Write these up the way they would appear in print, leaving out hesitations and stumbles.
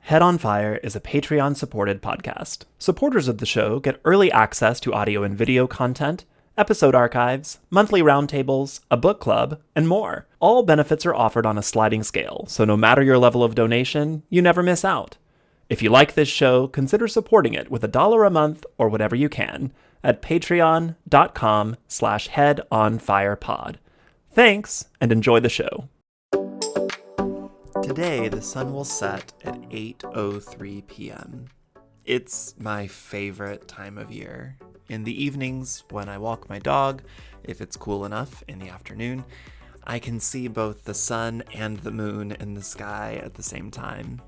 Head on Fire is a Patreon supported podcast. Supporters of the show get early access to audio and video content, episode archives, monthly roundtables, a book club, and more. All benefits are offered on a sliding scale, so no matter your level of donation, you never miss out. If you like this show, consider supporting it with $1 a month or whatever you can at patreon.com/headonfirepod. Thanks, and enjoy the show. Today, the sun will set at 8:03 p.m. It's my favorite time of year. In the evenings, when I walk my dog, if it's cool enough in the afternoon, I can see both the sun and the moon in the sky at the same time.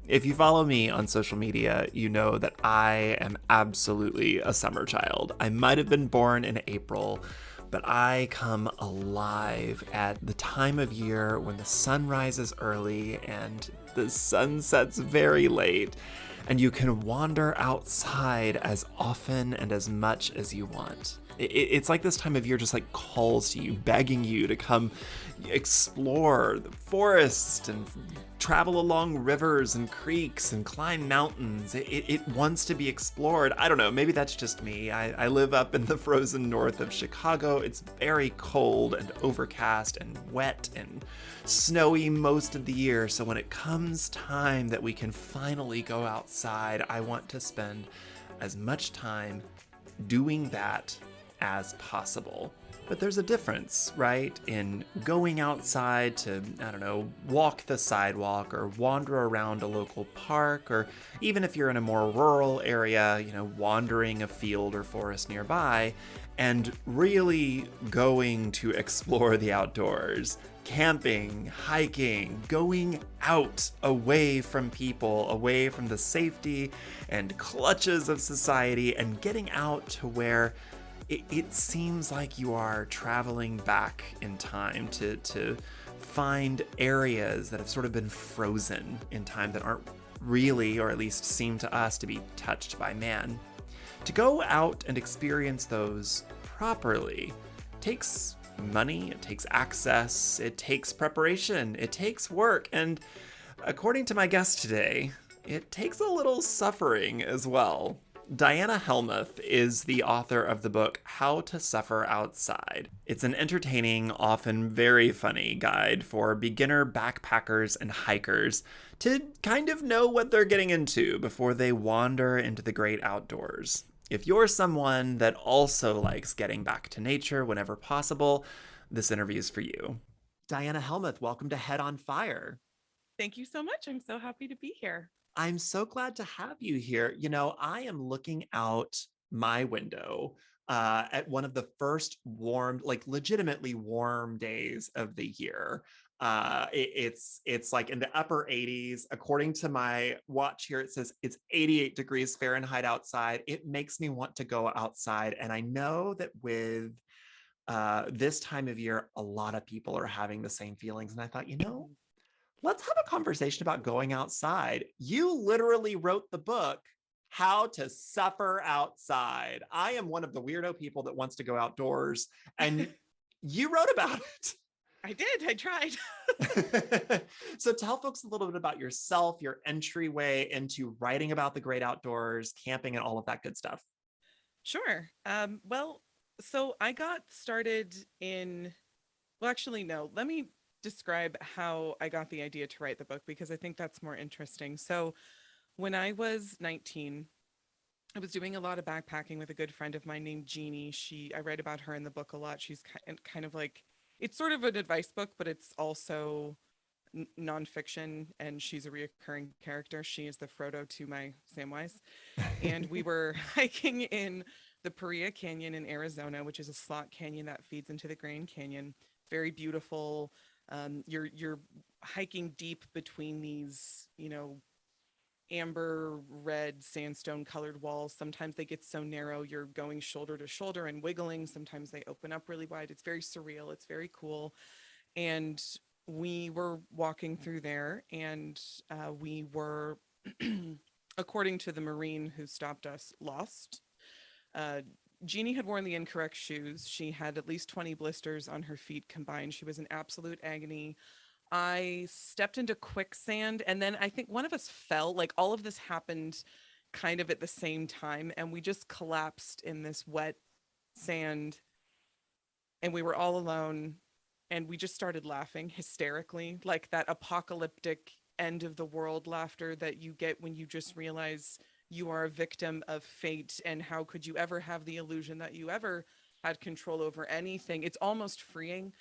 If you follow me on social media, you know that I am absolutely a summer child. I might have been born in April, but I come alive at the time of year when the sun rises early and the sun sets very late, and you can wander outside as often and as much as you want. It's like this time of year just like calls to you, begging you to come explore the forest and travel along rivers and creeks and climb mountains. It wants to be explored. I don't know, maybe that's just me. I live up in the frozen north of Chicago. It's very cold and overcast and wet and snowy most of the year. So when it comes time that we can finally go outside, I want to spend as much time doing that as possible. But there's a difference, right, in going outside to, I don't know, walk the sidewalk or wander around a local park, or even if you're in a more rural area, wandering a field or forest nearby, and really going to explore the outdoors. Camping, hiking, going out away from people, away from the safety and clutches of society, and getting out to where it seems like you are traveling back in time to find areas that have sort of been frozen in time that aren't really, or at least seem to us to be touched by man. To go out and experience those properly takes money, it takes access, it takes preparation, it takes work, and according to my guest today, it takes a little suffering as well. Diana Helmuth is the author of the book How to Suffer Outside. It's an entertaining, often very funny guide for beginner backpackers and hikers to kind of know what they're getting into before they wander into the great outdoors. If you're someone that also likes getting back to nature whenever possible, this interview is for you. Diana Helmuth, welcome to Head on Fire. Thank you so much. I'm so happy to be here. I'm so glad to have you here. I am looking out my window at one of the first warm, like legitimately warm days of the year. It's like in the upper 80s. According to my watch here, it says it's 88 degrees Fahrenheit outside. It makes me want to go outside. And I know that with this time of year, a lot of people are having the same feelings. And I thought, let's have a conversation about going outside. You literally wrote the book, How to Suffer Outside. I am one of the weirdo people that wants to go outdoors, and you wrote about it. I did. I tried. So tell folks a little bit about yourself, your entryway into writing about the great outdoors, camping, and all of that good stuff. Sure. So I got started actually, no, let me describe how I got the idea to write the book because I think that's more interesting. So when I was 19, I was doing a lot of backpacking with a good friend of mine named Jeannie. I write about her in the book a lot. She's kind of like, it's sort of an advice book, but it's also nonfiction, and she's a reoccurring character. She is the Frodo to my Samwise. And we were hiking in the Paria Canyon in Arizona, which is a slot canyon that feeds into the Grand Canyon. Very beautiful. You're hiking deep between these, amber red sandstone colored walls. Sometimes they get so narrow you're going shoulder to shoulder and wiggling. Sometimes they open up really wide. It's very surreal. It's very cool. And we were walking through there, and we were, according to the Marine who stopped us, lost. Uh, Jeannie had worn the incorrect shoes. She had at least 20 blisters on her feet combined. She was in absolute agony. I stepped into quicksand, and then I think one of us fell. Like all of this happened kind of at the same time, and we just collapsed in this wet sand, and we were all alone, and we just started laughing hysterically, like that apocalyptic end of the world laughter that you get when you just realize you are a victim of fate, and how could you ever have the illusion that you ever had control over anything. It's almost freeing.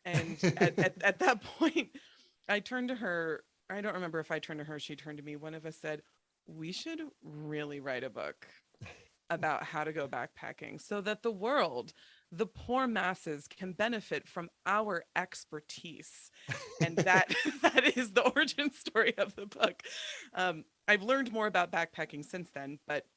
And at that point, I turned to her. I don't remember if I turned to her, she turned to me. One of us said, we should really write a book about how to go backpacking so that the world, the poor masses, can benefit from our expertise. And that that is the origin story of the book. I've learned more about backpacking since then, but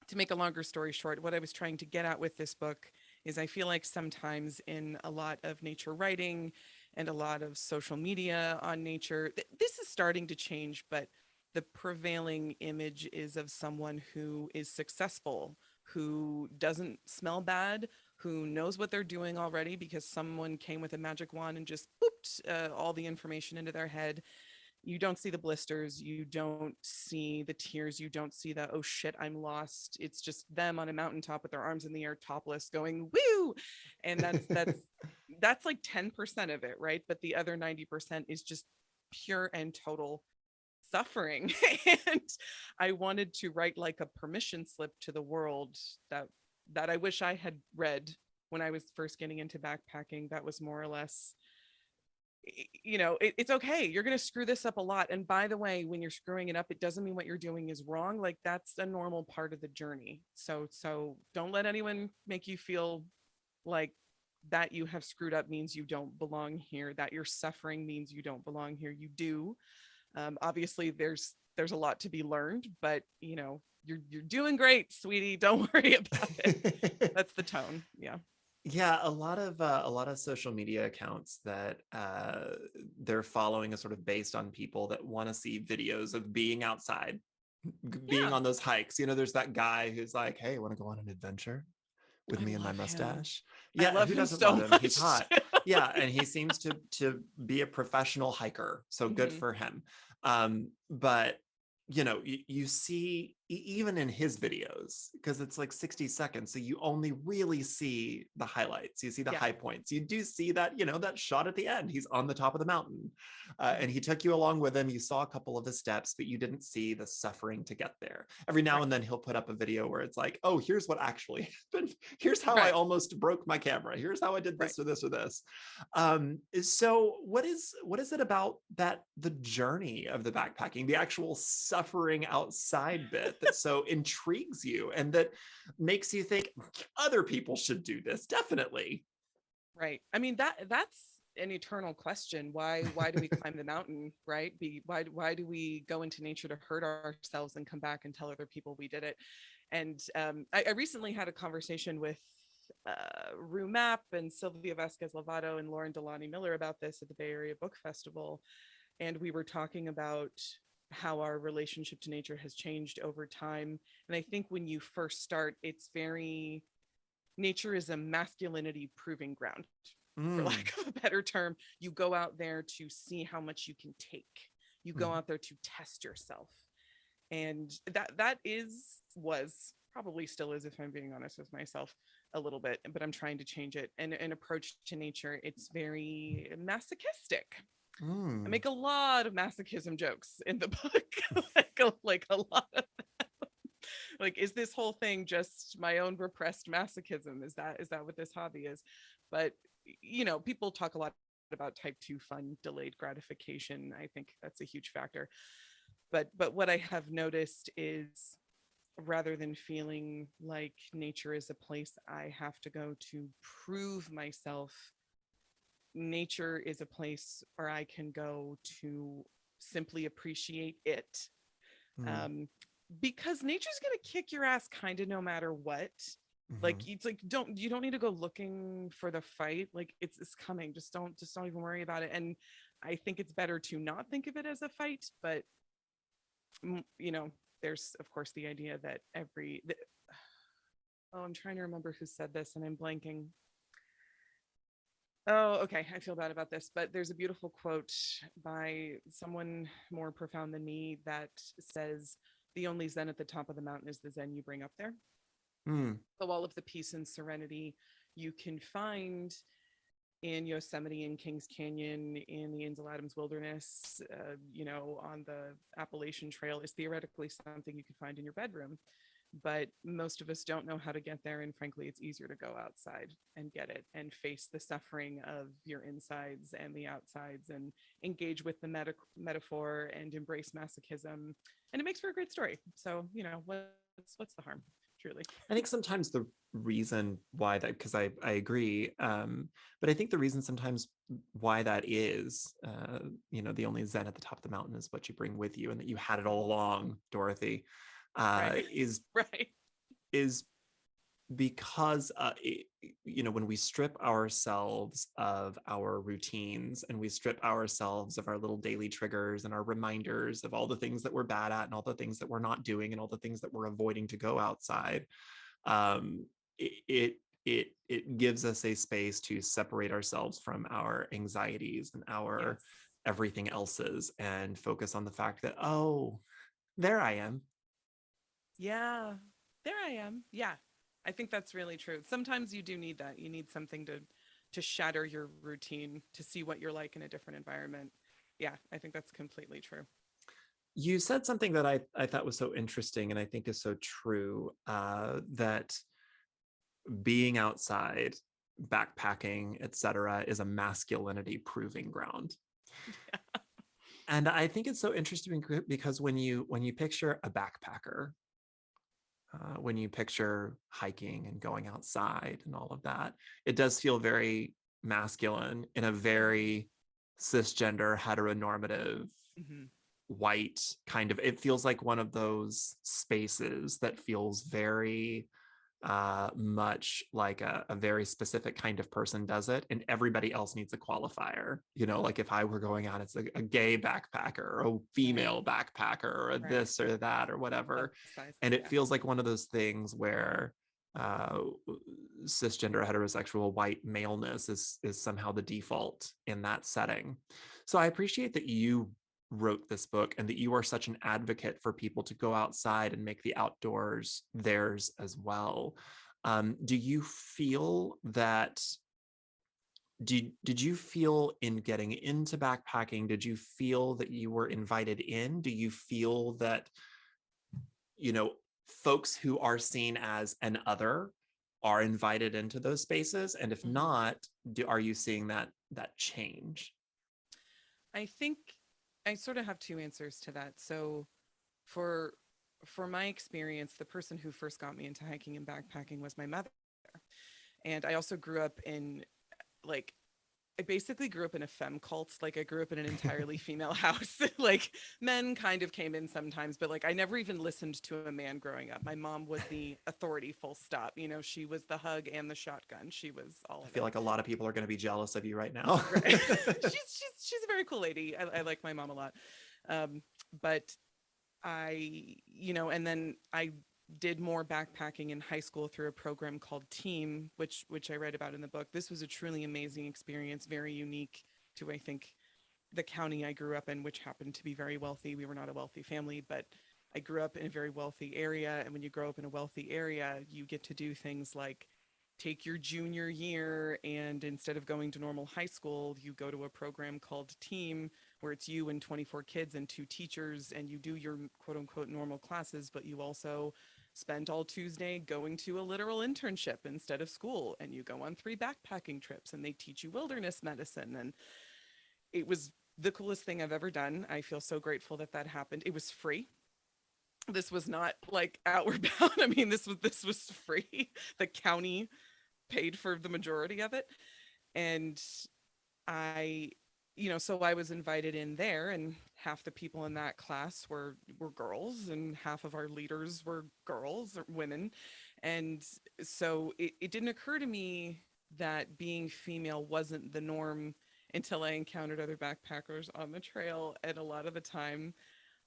to make a longer story short, what I was trying to get at with this book is I feel like sometimes in a lot of nature writing and a lot of social media on nature, this is starting to change, but the prevailing image is of someone who is successful, who doesn't smell bad, who knows what they're doing already because someone came with a magic wand and just booped all the information into their head. You don't see the blisters, you don't see the tears, you don't see the oh shit I'm lost. It's just them on a mountaintop with their arms in the air topless going woo. And that's like 10% of it, right? But the other 90% is just pure and total suffering. And I wanted to write like a permission slip to the world that I wish I had read when I was first getting into backpacking. That was more or less, it's okay, you're going to screw this up a lot, and by the way, when you're screwing it up, it doesn't mean what you're doing is wrong. Like that's a normal part of the journey. So don't let anyone make you feel like that you have screwed up means you don't belong here, that you're suffering means you don't belong here. You do. Obviously there's a lot to be learned, but you're doing great, sweetie, don't worry about it. That's the tone. Yeah. Yeah, a lot of social media accounts that they're following is sort of based on people that want to see videos of being outside, being Yeah, on those hikes. There's that guy who's like, "Hey, want to go on an adventure with I me and my love him. mustache?" I Yeah, love who him doesn't so love him? He's much. hot. Yeah, and he seems to be a professional hiker, so good Hmm. for him. But you see even in his videos, because it's like 60 seconds, so you only really see the highlights, you see the Yeah. high points, you do see that that shot at the end, he's on the top of the mountain, and Hmm. he took you along with him, you saw a couple of his steps, but you didn't see the suffering to get there. Every now Right. and then he'll put up a video where it's like, oh, here's what actually happened, here's how I Right. almost broke my camera, here's how I did Right. this or this or this. So what is it about that, the journey of the backpacking, the actual suffering outside bit, that so intrigues you and that makes you think other people should do this? Definitely. Right. I mean, that's an eternal question. Why do we climb the mountain, right? Why do we go into nature to hurt ourselves and come back and tell other people we did it? And I recently had a conversation with Rue Mapp and Sylvia Vasquez Lovato and Lauren Delani Miller about this at the Bay Area Book Festival. And we were talking about how our relationship to nature has changed over time. And I think when you first start, it's very, nature is a masculinity proving ground, for Mm. lack of a better term. You go out there to see how much you can take. You go Mm. out there to test yourself. And that was probably still is, if I'm being honest with myself, a little bit, but I'm trying to change it. And an approach to nature, it's very masochistic. I Mm. make a lot of masochism jokes in the book, like a lot of, like, is this whole thing just my own repressed masochism? Is that what this hobby is? But people talk a lot about type 2 fun, delayed gratification. I think that's a huge factor. But what I have noticed is, rather than feeling like nature is a place I have to go to prove myself, nature is a place where I can go to simply appreciate it. Mm. Um, because nature's gonna kick your ass kind of no matter what. Like Mhm. it's like, you don't need to go looking for the fight. Like it's coming. Just don't even worry about it. And I think it's better to not think of it as a fight. But there's of course the idea that oh, I'm trying to remember who said this and I'm blanking. Oh, okay. I feel bad about this, but there's a beautiful quote by someone more profound than me that says, "The only Zen at the top of the mountain is the Zen you bring up there." Hmm. So, all of the peace and serenity you can find in Yosemite, in Kings Canyon, in the Ansel Adams Wilderness, on the Appalachian Trail is theoretically something you can find in your bedroom. But most of us don't know how to get there. And frankly, it's easier to go outside and get it and face the suffering of your insides and the outsides and engage with the metaphor and embrace masochism. And it makes for a great story. So, what's the harm, truly? I think sometimes the reason why that, because I agree, but I think the reason sometimes why that is, the only Zen at the top of the mountain is what you bring with you, and that you had it all along, Dorothy, Right. is Right. is because when we strip ourselves of our routines and we strip ourselves of our little daily triggers and our reminders of all the things that we're bad at and all the things that we're not doing and all the things that we're avoiding to go outside, um, it gives us a space to separate ourselves from our anxieties and our Yes. everything else's and focus on the fact that, oh, there I am. Yeah. There I am. Yeah. I think that's really true. Sometimes you do need that. You need something to shatter your routine, to see what you're like in a different environment. Yeah, I think that's completely true. You said something that I thought was so interesting and I think is so true, that being outside, backpacking, etc., is a masculinity proving ground. And I think it's so interesting because when you picture a backpacker, when you picture hiking and going outside and all of that, it does feel very masculine in a very cisgender, heteronormative, Mm-hmm. white kind of. It feels like one of those spaces that feels very much like a very specific kind of person does it, and everybody else needs a qualifier. Like if I were going out, it's a gay backpacker or a Right. female backpacker or a Right. this or that or Plus whatever. size. And it Yeah. feels like one of those things where uh, cisgender heterosexual white maleness is somehow the default in that setting. So I appreciate that you wrote this book and that you are such an advocate for people to go outside and make the outdoors theirs as well. Do you feel that? Did you feel in getting into backpacking? Did you feel that you were invited in? Do you feel that you know folks who are seen as an other are invited into those spaces? And if Mm-hmm. not, are you seeing that change? I think I sort of have two answers to that. So for for my experience, the person who first got me into hiking and backpacking was my mother. And I also grew up in like I basically grew up in a femme cult. Like I grew up in an entirely female house. Like men kind of came in sometimes, but like I never even listened to a man growing up. My mom was the authority, full stop. She was the hug and the shotgun. She was all I of feel it. like a lot of people are going to be jealous of you right now. Right. she's a very cool lady. I like my mom a lot. But and then I did more backpacking in high school through a program called Team, which I write about in the book. This was a truly amazing experience, very unique to, I think, the county I grew up in, which happened to be very wealthy. We were not a wealthy family, but I grew up in a very wealthy area. And when you grow up in a wealthy area, you get to do things like take your junior year, and instead of going to normal high school, you go to a program called Team, where it's you and 24 kids and two teachers, and you do your quote unquote normal classes, but you also spend all Tuesday going to a literal internship instead of school, and you go on 3 backpacking trips, and they teach you wilderness medicine. And it was the coolest thing I've ever done. I feel so grateful that that happened. It was free. This was not like Outward Bound. I mean, this was free. The county paid for the majority of it. And I, so I was invited in there, and half the people in that class were girls, and half of our leaders were girls or women. And so it didn't occur to me that being female wasn't the norm until I encountered other backpackers on the trail. And a lot of the time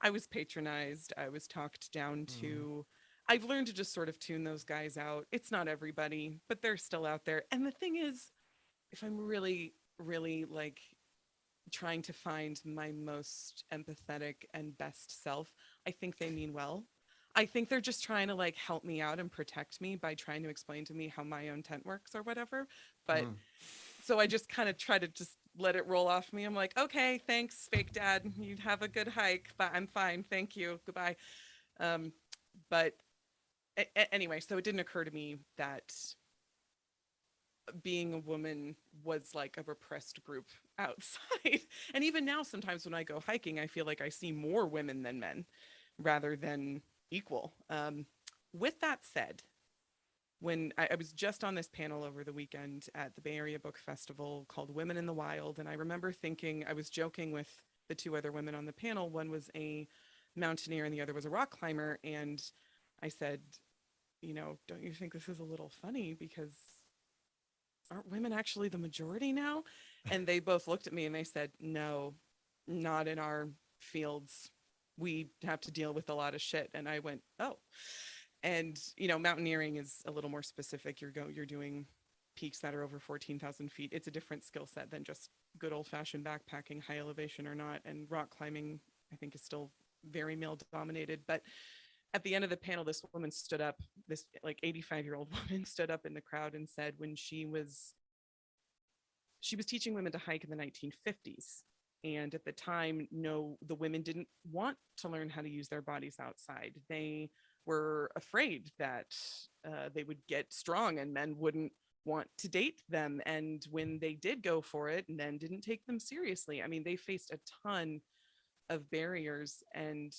I was patronized, I was talked down Mm. to. I've learned to just sort of tune those guys out. It's not everybody, but they're still out there. And the thing is, if I'm really, really like trying to find my most empathetic and best self, I think they mean well. I think they're just trying to like help me out and protect me by trying to explain to me how my own tent works or whatever. But Mm. so I just kind of try to just let it roll off me. I'm like, okay, thanks, fake dad. You have a good hike, but I'm fine. Thank you. Goodbye. Um, but anyway, so it didn't occur to me that being a woman was like a repressed group outside. And even now, sometimes when I go hiking, I feel like I see more women than men rather than equal. With that said, when I was just on this panel over the weekend at the Bay Area Book Festival called Women in the Wild, and I remember thinking, I was joking with the two other women on the panel. One was a mountaineer and the other was a rock climber. And I said, don't you think this is a little funny because aren't women actually the majority now? And they both looked at me and they said, no, not in our fields. We have to deal with a lot of shit. And I went, oh. And, mountaineering is a little more specific. You're doing peaks that are over 14,000 feet. It's a different skill set than just good old fashioned backpacking, high elevation or not. And rock climbing, I think, is still very male dominated. But at the end of the panel, this woman stood up, this like 85-year-old woman stood up in the crowd and said when she was teaching women to hike in the 1950s. And at the time, no, the women didn't want to learn how to use their bodies outside. They were afraid that they would get strong and men wouldn't want to date them. And when they did go for it, men didn't take them seriously. I mean, they faced a ton of barriers. And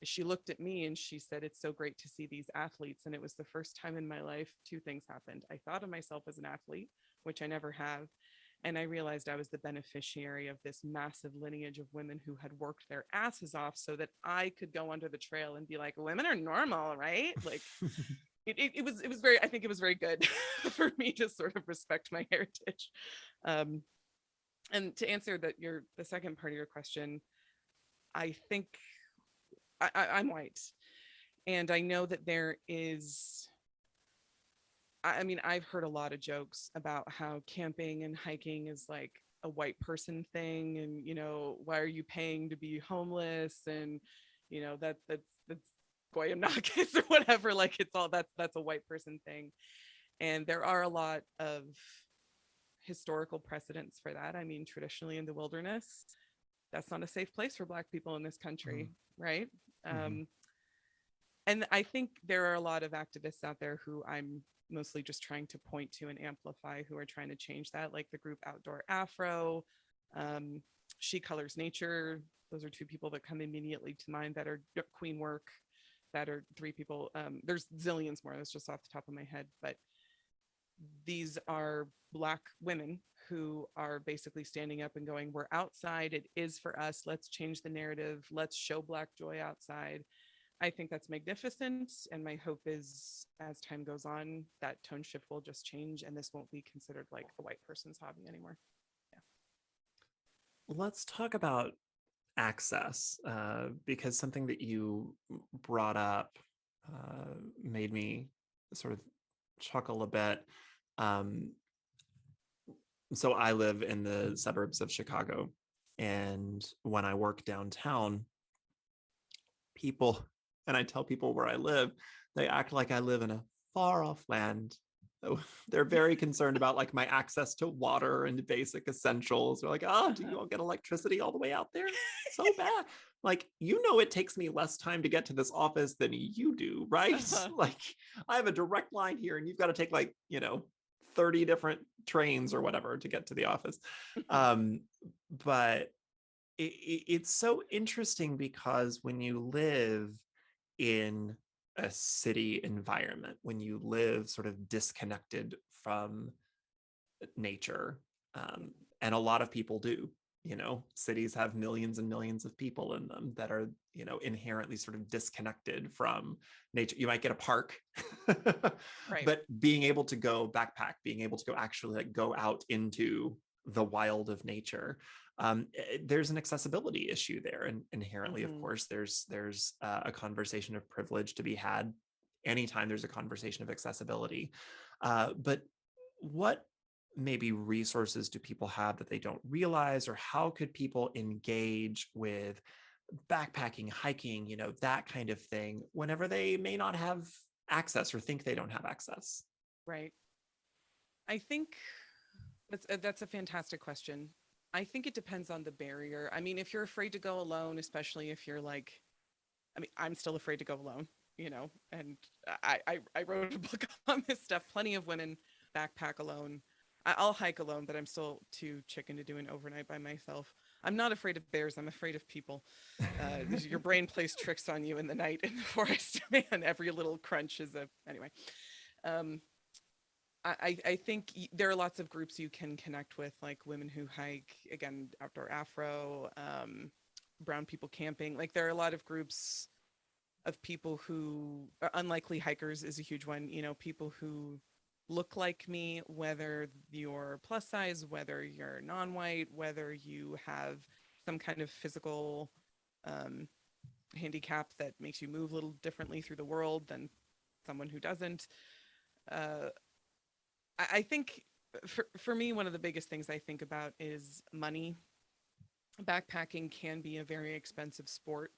she looked at me and she said, it's so great to see these athletes. And it was the first time in my life, two things happened. I thought of myself as an athlete, which I never have. And I realized I was the beneficiary of this massive lineage of women who had worked their asses off so that I could go under the trail and be like, women are normal, right? Like it was very, I think it was very good for me to sort of respect my heritage. Um, and to answer the second part of your question, I think I'm white. And I know that there is, I mean, I've heard a lot of jokes about how camping and hiking is like a white person thing. And, why are you paying to be homeless? And, that's Goyamnakas or whatever. Like it's all that's a white person thing. And there are a lot of historical precedents for that. I mean, traditionally in the wilderness, that's not a safe place for Black people in this country, right? Mm-hmm. And I think there are a lot of activists out there who I'm mostly just trying to point to and amplify who are trying to change that, like the group Outdoor Afro, um, She Colors Nature. Those are two people that come immediately to mind that are Queen Work, that are three people. There's zillions more. That's just off the top of my head. But these are Black women who are basically standing up and going, we're outside. It is for us. Let's change the narrative. Let's show Black joy outside. I think that's magnificent. And my hope is as time goes on, that tone shift will just change and this won't be considered like a white person's hobby anymore. Yeah. Let's talk about access, because something that you brought up made me sort of chuckle a bit. Um, so I live in the suburbs of Chicago, and when I work downtown, people, and I tell people where I live, they act like I live in a far off land. They're very concerned about like my access to water and basic essentials. They're like, oh, do you all get electricity all the way out there? So bad. Like, it takes me less time to get to this office than you do, right? Like, I have a direct line here and you've got to take 30 different trains or whatever to get to the office. But it's so interesting because when you live in a city environment, when you live sort of disconnected from nature, and a lot of people do, cities have millions and millions of people in them that are, inherently sort of disconnected from nature. You might get a park, Right. but being able to go backpack, being able to go actually go out into the wild of nature, there's an accessibility issue there, and inherently, of course, there's a conversation of privilege to be had anytime there's a conversation of accessibility. But what maybe resources do people have that they don't realize, or how could people engage with backpacking, hiking, that kind of thing whenever they may not have access or think they don't have access? Right. I think that's a fantastic question. I think it depends on the barrier. I mean, if you're afraid to go alone, especially if you're like, I mean, I'm still afraid to go alone, and I wrote a book on this stuff. Plenty of women backpack alone. I'll hike alone, but I'm still too chicken to do an overnight by myself. I'm not afraid of bears. I'm afraid of people. Your brain plays tricks on you in the night in the forest, man. Every little crunch is anyway. Um, I think there are lots of groups you can connect with, like Women Who Hike, again, Outdoor Afro, Brown People Camping. Like there are a lot of groups of people who, unlikely hikers is a huge one, people who look like me, whether you're plus size, whether you're non-white, whether you have some kind of physical um, handicap that makes you move a little differently through the world than someone who doesn't. Uh, I think for me, one of the biggest things I think about is money. Backpacking can be a very expensive sport.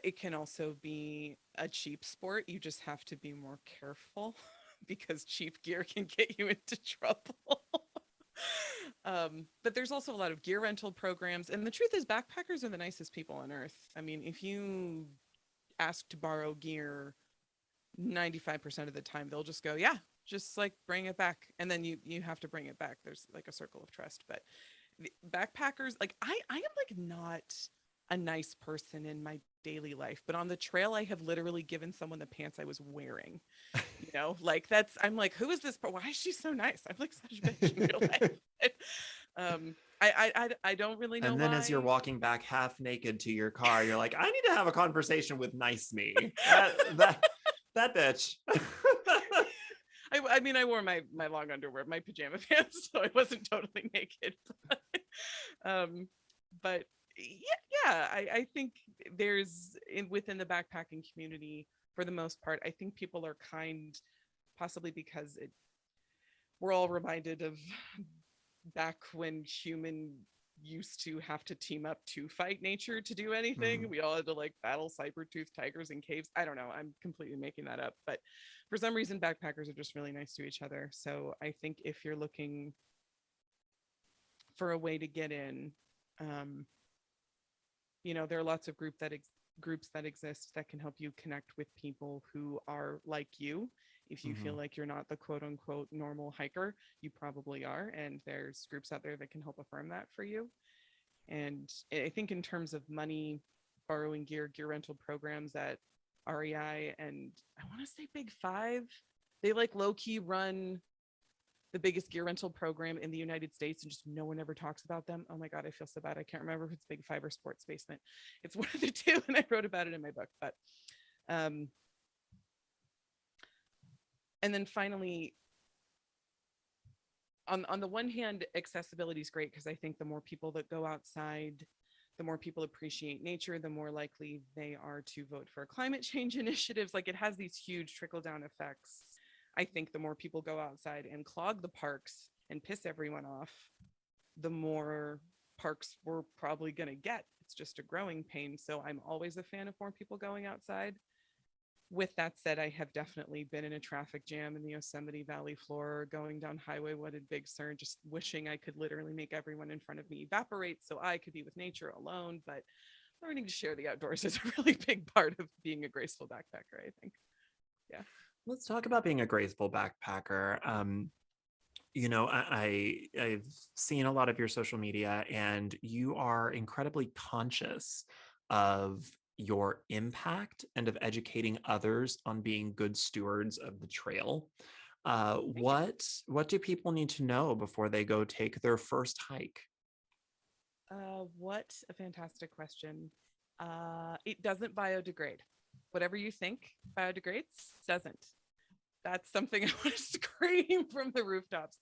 It can also be a cheap sport. You just have to be more careful because cheap gear can get you into trouble. But there's also a lot of gear rental programs. And the truth is, backpackers are the nicest people on earth. I mean, if you ask to borrow gear, 95% of the time they'll just go, yeah, just like bring it back, and then you have to bring it back. There's like a circle of trust. But the backpackers, like I am like not a nice person in my daily life, but on the trail I have literally given someone the pants I was wearing. Like I'm like, who is this why is she so nice? I'm like such a bitch in real life. I don't really know And then as you're why. walking back half naked to your car, you're like, I need to have a conversation with nice me. That bitch. I mean, I wore my long underwear, my pajama pants, so I wasn't totally naked. But yeah, I think within the backpacking community, for the most part, I think people are kind, possibly because we're all reminded of back when human used to have to team up to fight nature to do anything. We all had to like battle saber-toothed tigers in caves. I don't know. I'm completely making that up. But for some reason, backpackers are just really nice to each other. So I think if you're looking for a way to get in, um, there are lots of groups that exist that can help you connect with people who are like you. If you feel like you're not the quote unquote normal hiker, you probably are. And there's groups out there that can help affirm that for you. And I think in terms of money, borrowing gear rental programs at REI, and I want to say Big Five, they like low key run the biggest gear rental program in the United States, and just no one ever talks about them. Oh my God, I feel so bad. I can't remember if it's Big Five or Sports Basement. It's one of the two, and I wrote about it in my book. But um, and then finally, on the one hand, accessibility is great because I think the more people that go outside, the more people appreciate nature, the more likely they are to vote for climate change initiatives. Like it has these huge trickle down effects. I think the more people go outside and clog the parks and piss everyone off, the more parks we're probably going to get. It's just a growing pain. So I'm always a fan of more people going outside. With that said, I have definitely been in a traffic jam in the Yosemite Valley floor, going down Highway 1 in Big Sur, just wishing I could literally make everyone in front of me evaporate so I could be with nature alone. But learning to share the outdoors is a really big part of being a graceful backpacker, I think. Yeah. Let's talk about being a graceful backpacker. I've seen a lot of your social media, and you are incredibly conscious of your impact and of educating others on being good stewards of the trail. Thank you. What do people need to know before they go take their first hike? What a fantastic question. It doesn't biodegrade. Whatever you think biodegrades doesn't. That's something I want to scream from the rooftops.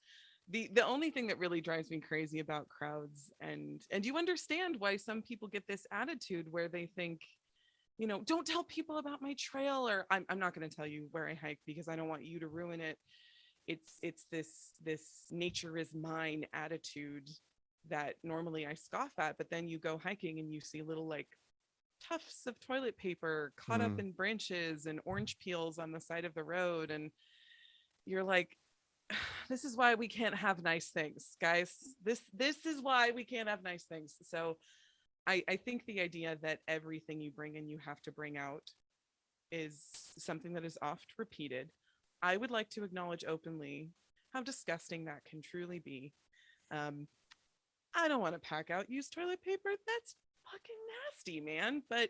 The only thing that really drives me crazy about crowds, and you understand why some people get this attitude where they think, don't tell people about my trail, or I'm not going to tell you where I hike because I don't want you to ruin it. It's this nature is mine attitude that normally I scoff at, but then you go hiking and you see little like tufts of toilet paper caught up Mm. in branches and orange peels on the side of the road, and you're like, this is why we can't have nice things, guys. This is why we can't have nice things. So I think the idea that everything you bring in you have to bring out is something that is oft repeated. I would like to acknowledge openly how disgusting that can truly be. um, I don't want to pack out used toilet paper. That's fucking nasty, man. But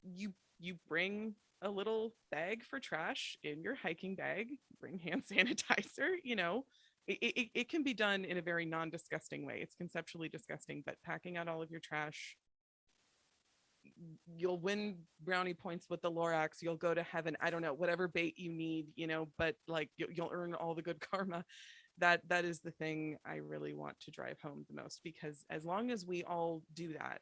you bring a little bag for trash in your hiking bag, bring hand sanitizer, it can be done in a very non-disgusting way. It's conceptually disgusting, but packing out all of your trash, you'll win brownie points with the Lorax. You'll go to heaven. I don't know, whatever bait you need, but like you'll earn all the good karma. That is the thing I really want to drive home the most, because as long as we all do that,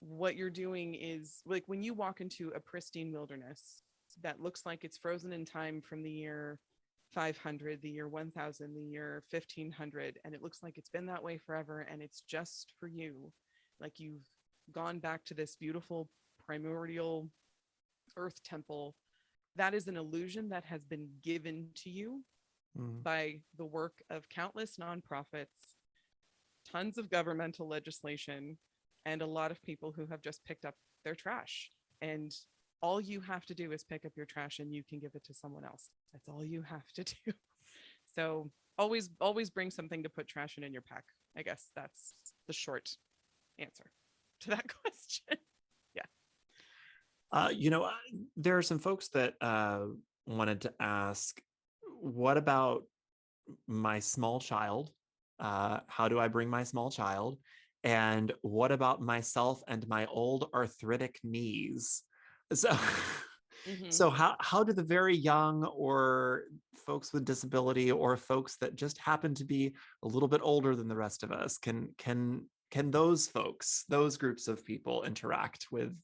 what you're doing is like when you walk into a pristine wilderness that looks like it's frozen in time from the year 500, the year 1000, the year 1500, and it looks like it's been that way forever, and it's just for you. Like you've gone back to this beautiful primordial earth temple. That is an illusion that has been given to you Mm. by the work of countless nonprofits, tons of governmental legislation, and a lot of people who have just picked up their trash. And all you have to do is pick up your trash and you can give it to someone else. That's all you have to do. So always bring something to put trash in your pack. I guess that's the short answer to that question. Yeah. You know, there are some folks that wanted to ask, what about my small child? How do I bring my small child? And what about myself and my old arthritic knees? So, Mm-hmm. so how do the very young or folks with disability or folks that just happen to be a little bit older than the rest of us can those folks, those groups of people interact with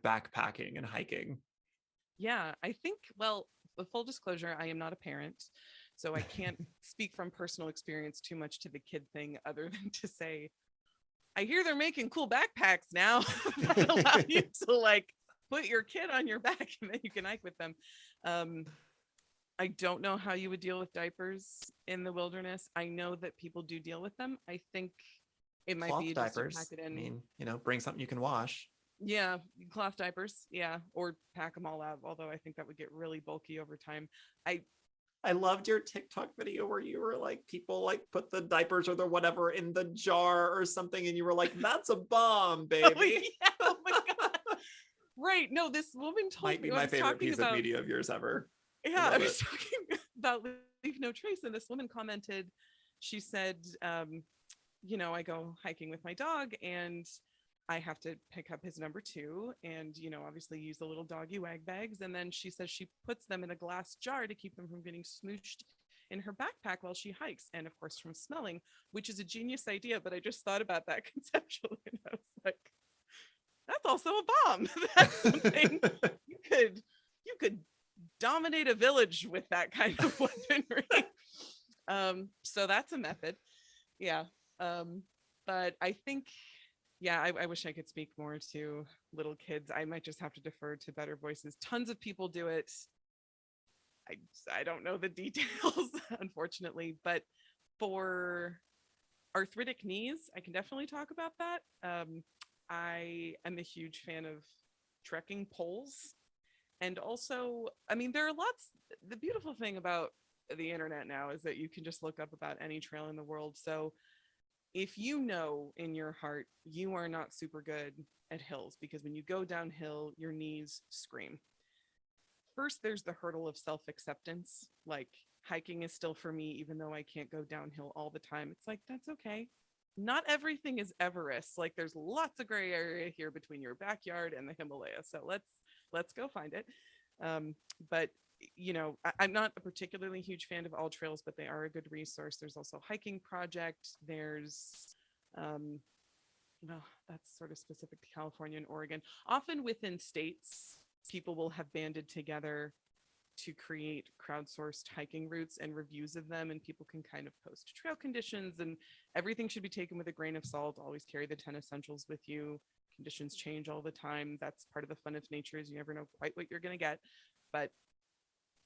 backpacking and hiking? Yeah, I think, well, with full disclosure, I am not a parent, so I can't speak from personal experience too much to the kid thing other than to say, I hear they're making cool backpacks now that allow you to like put your kid on your back and then you can hike with them. Um, I don't know how you would deal with diapers in the wilderness. I know that people do deal with them. I think it might Cloth be just to pack diapers. it I in. mean, bring something you can wash. Yeah, cloth diapers. Yeah, or pack them all out. Although I think that would get really bulky over time. I I loved your TikTok video where you were like, people like put the diapers or the whatever in the jar or something, and you were like, "That's a bomb, oh baby." yeah, oh my god. Right. No, this woman told Might me be I my was favorite talking piece of about. media of yours ever. I Yeah, I love it. was talking about leave no trace, and this woman commented. She said, I go hiking with my dog, and I have to pick up his number two, and obviously use the little doggy wag bags. And then she says she puts them in a glass jar to keep them from getting smooshed in her backpack while she hikes, and of course from smelling, which is a genius idea. But I just thought about that conceptually, and I was like, that's also a bomb. That's something you could dominate a village with that kind of weaponry. So that's a method. Yeah. But I think, yeah, I wish I could speak more to little kids. I might just have to defer to better voices. Tons of people do it. I I don't know the details, unfortunately, but for arthritic knees, I can definitely talk about that. I am a huge fan of trekking poles. And also, I mean, there are lots. The beautiful thing about the internet now is that you can just look up about any trail in the world. So if you know in your heart you are not super good at hills, because when you go downhill, your knees scream. First, there's the hurdle of self acceptance. Like, hiking is still for me, even though I can't go downhill all the time. It's like, that's okay. Not everything is Everest. Like, there's lots of gray area here between your backyard and the Himalaya. So let's go find it. Um, but I'm not a particularly huge fan of all trails, but they are a good resource. There's also hiking project. There's well, that's sort of specific to California and Oregon. Often within states, people will have banded together to create crowdsourced hiking routes and reviews of them, and people can kind of post trail conditions, and everything should be taken with a grain of salt. Always carry the 10 essentials with you. Conditions change all the time. That's part of the fun of nature, is you never know quite what you're going to get. But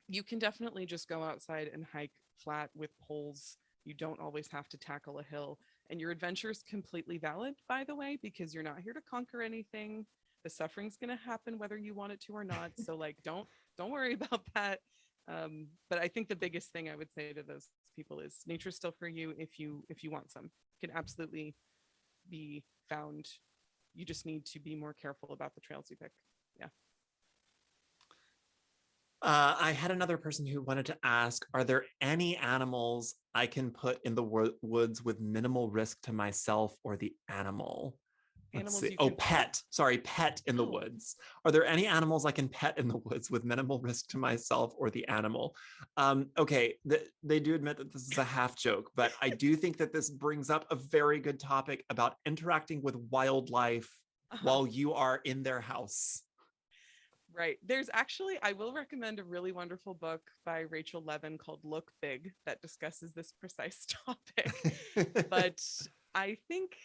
you can definitely just go outside and hike flat with poles. You don't always have to tackle a hill. And your adventure is completely valid, by the way, because you're not here to conquer anything. The suffering's going to happen whether you want it to or not. So like, don't worry about that. But I think the biggest thing I would say to those people is nature's still for you if you want some. It can absolutely be found. You just need to be more careful about the trails you pick. Yeah. I had another person who wanted to ask, are there any animals I can put in the woods with minimal risk to myself or the animal? Animals see. you Oh, can pet. Sorry, pet in the woods. Are there any animals I can pet in the woods with minimal risk to myself or the animal? Okay, they do admit that this is a half joke, but I do think that this brings up a very good topic about interacting with wildlife while you are in their house. Right. There's actually, I will recommend a really wonderful book by Rachel Levin called Look Big that discusses this precise topic. But I think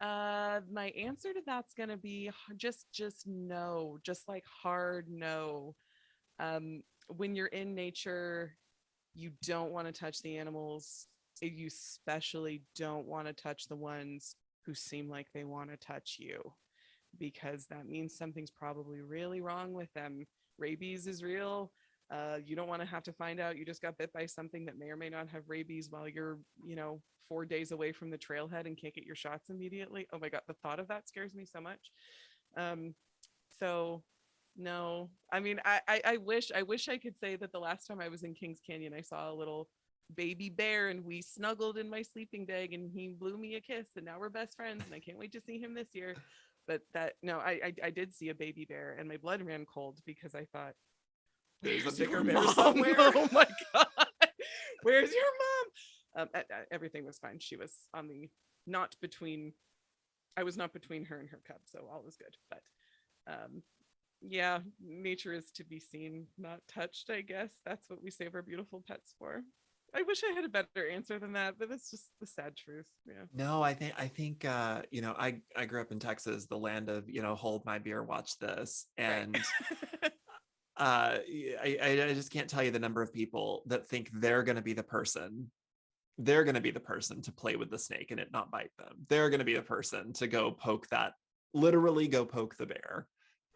my answer to that's going to be just no, just like hard no. When you're in nature, you don't want to touch the animals. You especially don't want to touch the ones who seem like they want to touch you, because that means something's probably really wrong with them. Rabies is real. You don't want to have to find out you just got bit by something that may or may not have rabies while you're, 4 days away from the trailhead and can't get your shots immediately. Oh my God, the thought of that scares me so much. So no, I mean, I wish I could say that the last time I was in Kings Canyon, I saw a little baby bear and we snuggled in my sleeping bag and he blew me a kiss and now we're best friends and I can't wait to see him this year. But I did see a baby bear and my blood ran cold because I thought, there's a bigger bear mom somewhere. Oh my God, where's your mom? Everything was fine. She was I was not between her and her cub, so all was good. But yeah, nature is to be seen, not touched, I guess. That's what we save our beautiful pets for. I wish I had a better answer than that, but it's just the sad truth. Yeah. No, I think I grew up in Texas, the land of, hold my beer, watch this. And Right. I just can't tell you the number of people that think they're going to be the person. They're going to be the person to play with the snake and it not bite them. They're going to be the person to literally go poke the bear.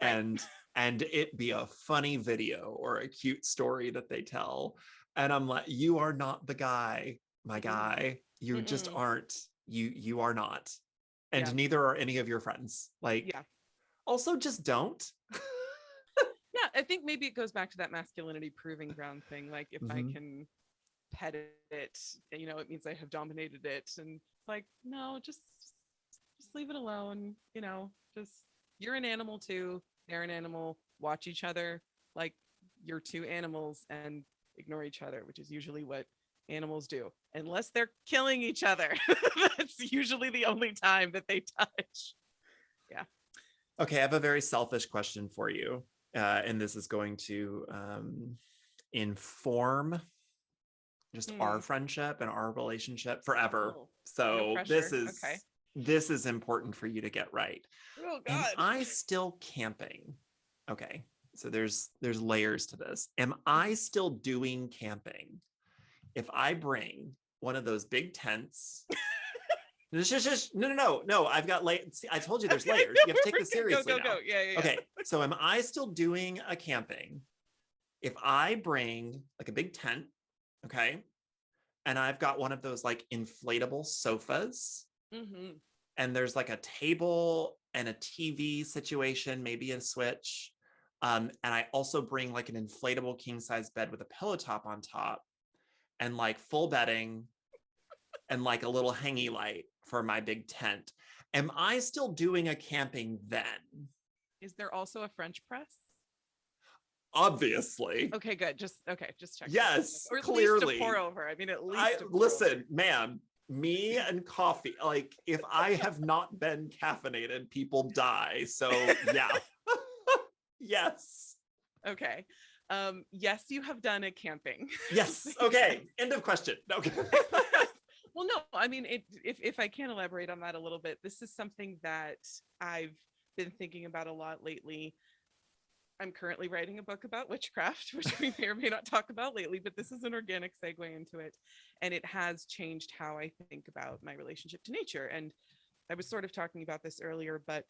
Right. And it be a funny video or a cute story that they tell. And I'm like, you are not the guy, my guy. You just aren't. You are not. And neither are any of your friends. Like, yeah. Also just don't. Yeah, I think maybe it goes back to that masculinity proving ground thing. Like, if I can pet it, it means I have dominated it. And like, no, just leave it alone. Just, you're an animal too. They're an animal. Watch each other like you're two animals and ignore each other, which is usually what animals do, unless they're killing each other. That's usually the only time that they touch. Yeah. Okay, I have a very selfish question for you. And this is going to inform just our friendship and our relationship forever. So no this is important for you to get right. Oh God. Am I still camping? Okay, so there's layers to this. Am I still doing camping if I bring one of those big tents? No. I've got layers. I told you there's layers. You have to take this seriously. Go. Yeah. Okay, so am I still doing a camping if I bring like a big tent, okay, and I've got one of those like inflatable sofas, and there's like a table and a TV situation, maybe a switch, and I also bring like an inflatable king size bed with a pillow top on top, and like full bedding, and like a little hangy light for my big tent. Am I still doing a camping then? Is there also a French press? Obviously. Okay, good. Just check. Yes, or at clearly. Least a pour over. I mean, at least. Listen, ma'am. Me and coffee. Like, if I have not been caffeinated, people die. So yeah. Yes. Okay. Yes, you have done a camping. Yes. Yes. Okay. End of question. Okay. Well, no, I mean, if I can elaborate on that a little bit, this is something that I've been thinking about a lot lately. I'm currently writing a book about witchcraft, which we may or may not talk about lately, but this is an organic segue into it. And it has changed how I think about my relationship to nature. And I was sort of talking about this earlier, but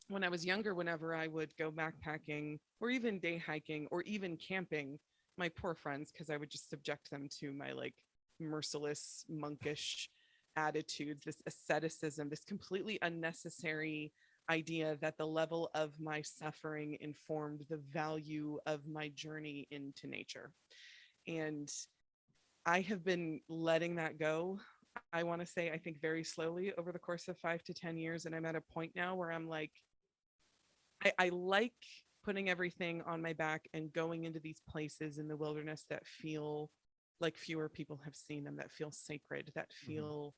when I was younger, whenever I would go backpacking or even day hiking or even camping, my poor friends, because I would just subject them to my like merciless monkish attitudes, this asceticism, this completely unnecessary idea that the level of my suffering informed the value of my journey into nature. And I have been letting that go. I want to say, I think very slowly over the course of 5 to 10 years. And I'm at a point now where I'm like, I like putting everything on my back and going into these places in the wilderness that feel like fewer people have seen them, that feel sacred, that feel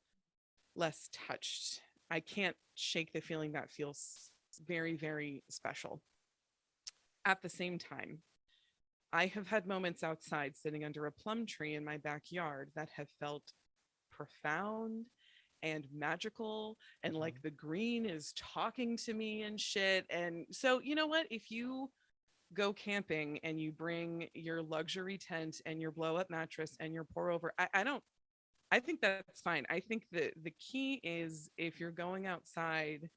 less touched. I can't shake the feeling that feels very, very special. At the same time, I have had moments outside sitting under a plum tree in my backyard that have felt profound and magical, and like the green is talking to me and shit. And so, you know what, if you go camping and you bring your luxury tent and your blow up mattress and your pour over, I don't, I think that's fine. I think the key is if you're going outside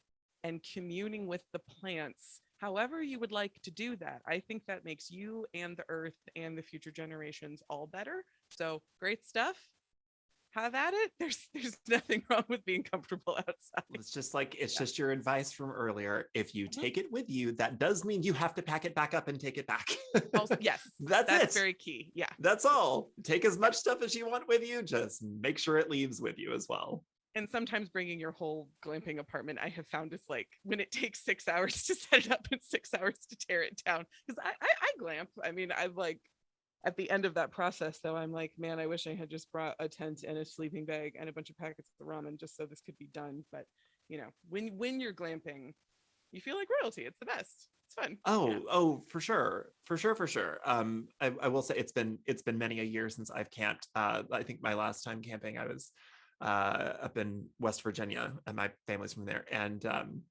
and communing with the plants, however you would like to do that, I think that makes you and the earth and the future generations all better. So great stuff, have at it. There's nothing wrong with being comfortable outside. It's just like, it's Yeah. just your advice from earlier. If you Mhm. take it with you, that does mean you have to pack it back up and take it back. Also, yes, That's it. very key. Yeah. That's all. Take as Yeah. much stuff as you want with you. Just make sure it leaves with you as well. And sometimes bringing your whole glamping apartment, I have found, is like when it takes 6 hours to set it up and 6 hours to tear it down. Because I glamp. I mean, I like at the end of that process, though, I'm like, man, I wish I had just brought a tent and a sleeping bag and a bunch of packets of ramen just so this could be done. But you know, when you're glamping, you feel like royalty. It's the best. It's fun. Oh, Yeah. for sure, for sure, for sure. I will say it's been many a year since I've camped. I think my last time camping, I was up in West Virginia, and my family's from there, and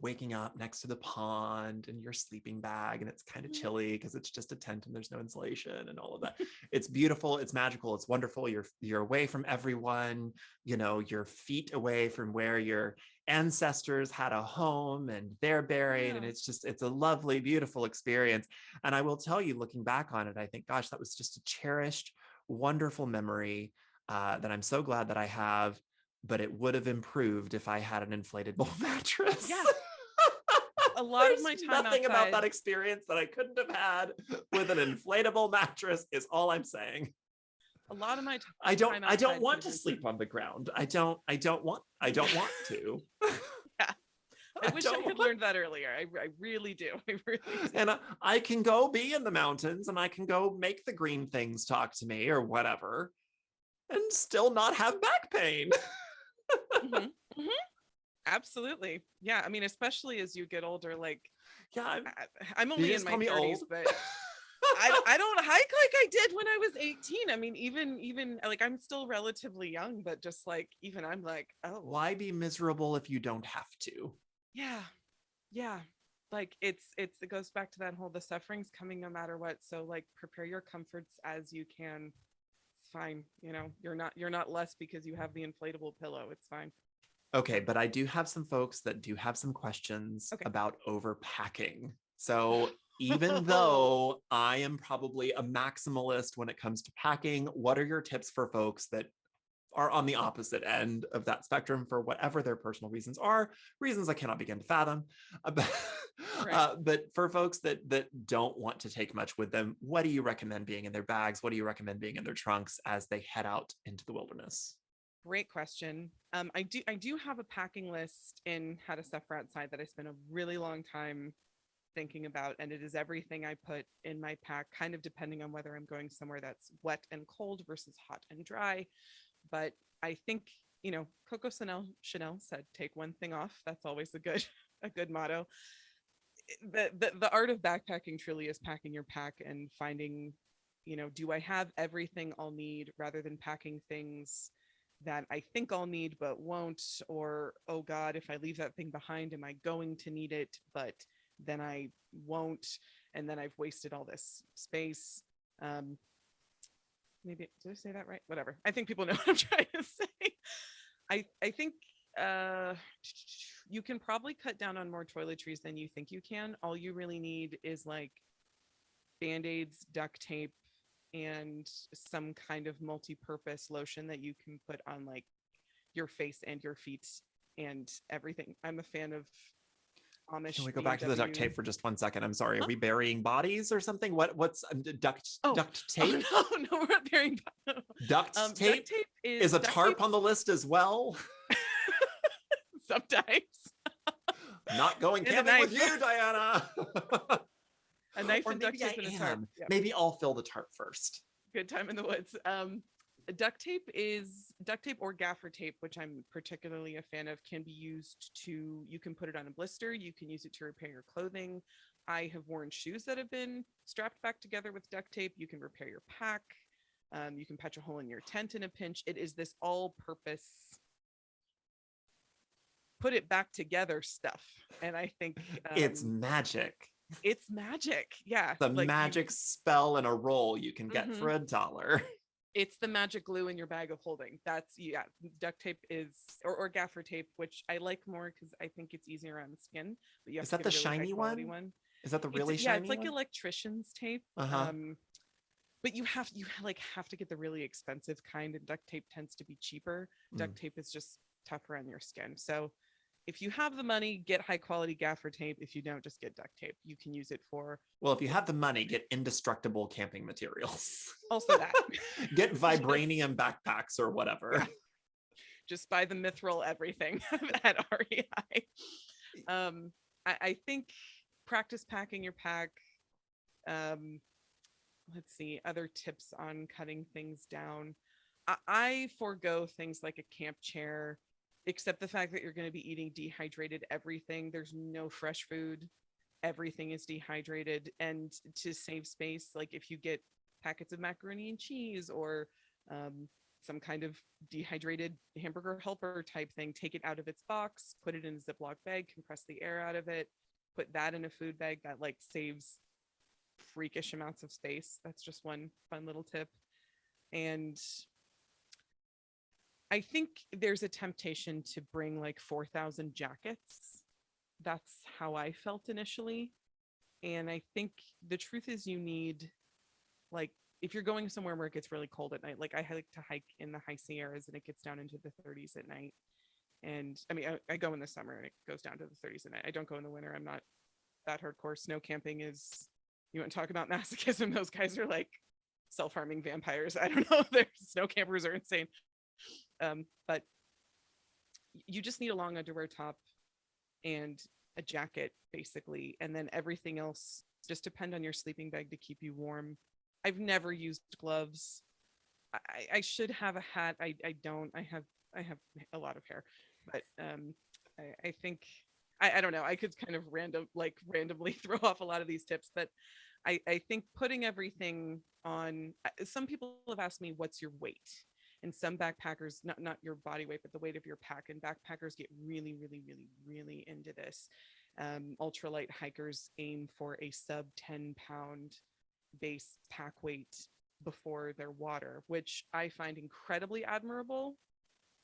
waking up next to the pond and your sleeping bag, and it's kind of chilly because it's just a tent and there's no insulation and all of that. It's beautiful, it's magical, it's wonderful. You're away from everyone, your feet away from where your ancestors had a home and they're buried, and Yeah. it's a lovely, beautiful experience. And I will tell you, looking back on it, I think, gosh, that was just a cherished, wonderful memory that I'm so glad that I have, but it would have improved if I had an inflatable mattress. Yeah. A lot of my time nothing outside, about that experience that I couldn't have had with an inflatable mattress is all I'm saying. a lot of my time I don't outside want could to have sleep on the ground. I don't want to. Yeah. I wish I don't had want- learned that earlier. I really do. I really do. And I can go be in the mountains and I can go make the green things talk to me or whatever and still not have back pain. Mhm. Mhm. Absolutely. Yeah. I mean, especially as you get older, like Yeah, I'm you only in just my call me 30s, old. but I don't hike like I did when I was 18. I mean, even like I'm still relatively young, but just like even I'm like, oh, Why be miserable if you don't have to? yeah. Yeah. Like it goes back to that whole the suffering's coming no matter what. So like prepare your comforts as you can. It's fine. You're not less because you have the inflatable pillow. It's fine. Okay, but I do have some folks that do have some questions Okay. about overpacking. So even though I am probably a maximalist when it comes to packing, what are your tips for folks that are on the opposite end of that spectrum for whatever their personal reasons are, reasons I cannot begin to fathom? But, Right. but for folks that don't want to take much with them, what do you recommend being in their bags? What do you recommend being in their trunks as they head out into the wilderness? Great question. I do have a packing list in How to Suffer Outside that I spent a really long time thinking about, and it is everything I put in my pack, kind of depending on whether I'm going somewhere that's wet and cold versus hot and dry. But I think Coco Chanel said, "Take one thing off." That's always a good a good motto. the art of backpacking truly is packing your pack and finding, do I have everything I'll need, rather than packing things that I think I'll need but won't, or oh God, if I leave that thing behind, am I going to need it? But then I won't, and then I've wasted all this space. Maybe did I say that right? Whatever. I think people know what I'm trying to say. I think uh you can probably cut down on more toiletries than you think you can. All you really need is like band-aids, duct tape, and some kind of multi-purpose lotion that you can put on like your face and your feet and everything. I'm a fan of Can Amish we go back to the duct BMW. tape for just 1 second? I'm sorry. Are Huh? we burying bodies or something? What's Oh, duct tape? oh no, no, we're not burying. Duct Duct tape? tape Is a duct tape tarp on the list as well? sometimes. Not going And a camping with knife. you, Diana. A knife Or and duct maybe I tape and a tarp. am. Yeah. Maybe I'll fill the tarp first. Good time in the woods. Duct tape or gaffer tape, which I'm particularly a fan of, can be used to, you can put it on a blister, you can use it to repair your clothing. I have worn shoes that have been strapped back together with duct tape. You can repair your pack. You can patch a hole in your tent in a pinch. It is this all purpose, put it back together stuff. And I think It's magic. it's magic. Yeah. The Like magic spell and a roll you can get for $1. it's the magic glue in your bag of holding. That's, yeah, duct tape is, or gaffer tape, which I like more because I think it's easier on the skin, but you have Is to that get the a really high shiny quality one? one. Is that the It's, really yeah, shiny it's like one? electrician's tape. Uh-huh. But you like have to get the really expensive kind, and duct tape tends to be cheaper. Duct tape is just tougher on your skin. So if you have the money, get high quality gaffer tape. If you don't, just get duct tape. You can use it for, Well, if you have the money, get indestructible camping materials. also that. Get vibranium backpacks or whatever. Yeah. Just buy the mithril everything at REI. I think practice packing your pack. Let's see, other tips on cutting things down. I forego things like a camp chair, except the fact that you're going to be eating dehydrated everything. There's no fresh food. Everything is dehydrated. And to save space, like if you get packets of macaroni and cheese, or some kind of dehydrated hamburger helper type thing, take it out of its box, put it in a Ziploc bag, compress the air out of it, put that in a food bag. That like saves freakish amounts of space. That's just one fun little tip. And I think there's a temptation to bring like 4,000 jackets. That's how I felt initially. And I think the truth is, you need, like, if you're going somewhere where it gets really cold at night, like I like to hike in the high Sierras and it gets down into the 30s at night. And I mean, I go in the summer and it goes down to the 30s at night. I don't go in the winter. I'm not that hardcore. Snow camping is, you want to talk about masochism? Those guys are like self-harming vampires. I don't know. Their snow campers are insane. But you just need a long underwear top and a jacket, basically, and then everything else just depend on your sleeping bag to keep you warm. I've never used gloves. I should have a hat. I don't. I have a lot of hair, but I think I don't know. I could kind of randomly throw off a lot of these tips, but I think putting everything on. Some people have asked me, "What's your weight?" And some backpackers, not your body weight, but the weight of your pack. And backpackers get really, really, really, really into this. Ultralight hikers aim for a sub 10-pound base pack weight before their water, which I find incredibly admirable.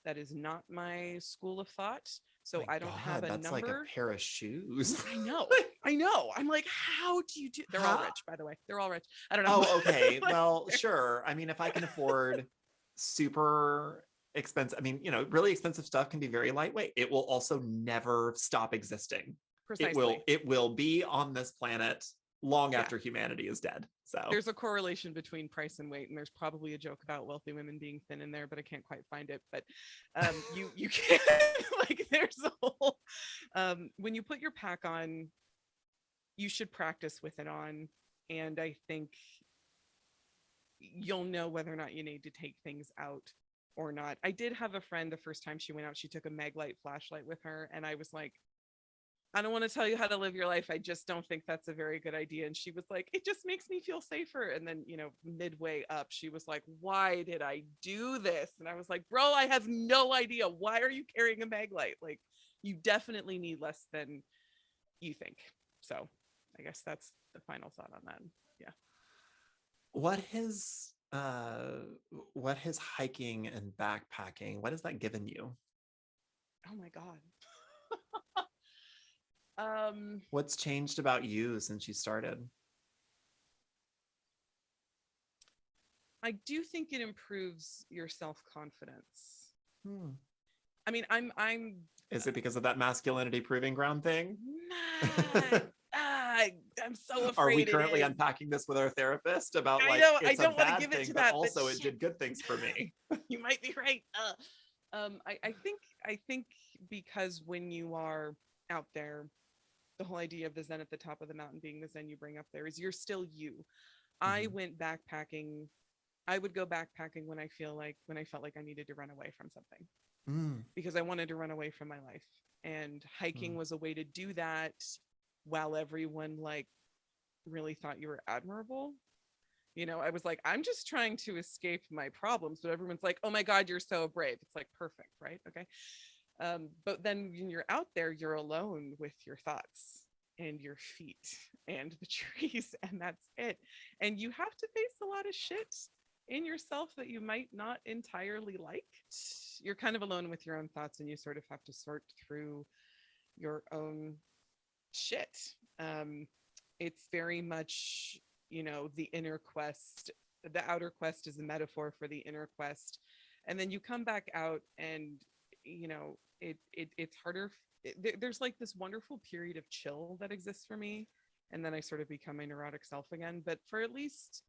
That is not my school of thought. So My I don't have God, a that's number. like a pair of shoes. I know. I know. I'm like, how do you do? They're all rich, by the way. They're all rich. I don't know. Oh, okay. Well, sure. I mean, if I can afford super expensive, I mean, really expensive stuff can be very lightweight. It will also never stop existing. Precisely. It will be on this planet long Yeah. after humanity is dead. So There's a correlation between price and weight, and there's probably a joke about wealthy women being thin in there, but I can't quite find it. But you can't, like, there's a whole when you put your pack on, you should practice with it on, and I think you'll know whether or not you need to take things out or not. I did have a friend, the first time she went out, she took a Maglite flashlight with her, and I was like, I don't want to tell you how to live your life. I just don't think that's a very good idea. And she was like, it just makes me feel safer. And then, midway up, she was like, why did I do this? And I was like, bro, I have no idea. Why are you carrying a mag light? Like, you definitely need less than you think. So I guess that's the final thought on that. Yeah. What what has hiking and backpacking, what has that given you? Oh my God. um, What's changed about you since you started? I do think it improves your self-confidence. Hmm. I mean, I'm Is it because of that masculinity proving ground thing? not, ah, I'm so Are we afraid it currently is. unpacking this with our therapist about I like know I it's a don't want to bad give it thing, to but that, but also it shit, did good things for me? you might be right. I think because when you are out there, the whole idea of the zen at the top of the mountain being the zen you bring up there is you're still you. I Mhm. went backpacking. I would go backpacking when I felt like I needed to run away from something Mm, because I wanted to run away from my life. And hiking mm. was a way to do that while everyone like really thought you were admirable. I was like, I'm just trying to escape my problems, but everyone's like, oh my God, you're so brave. It's like, perfect, right? Okay. But then when you're out there, you're alone with your thoughts and your feet and the trees, and that's it. And you have to face a lot of shit in yourself that you might not entirely like. You're kind of alone with your own thoughts, and you sort of have to sort through your own shit. Um, it's very much, the inner quest. The outer quest is a metaphor for the inner quest. And then you come back out and, it's harder. There's like this wonderful period of chill that exists for me. And then I sort of become my neurotic self again. But for at least,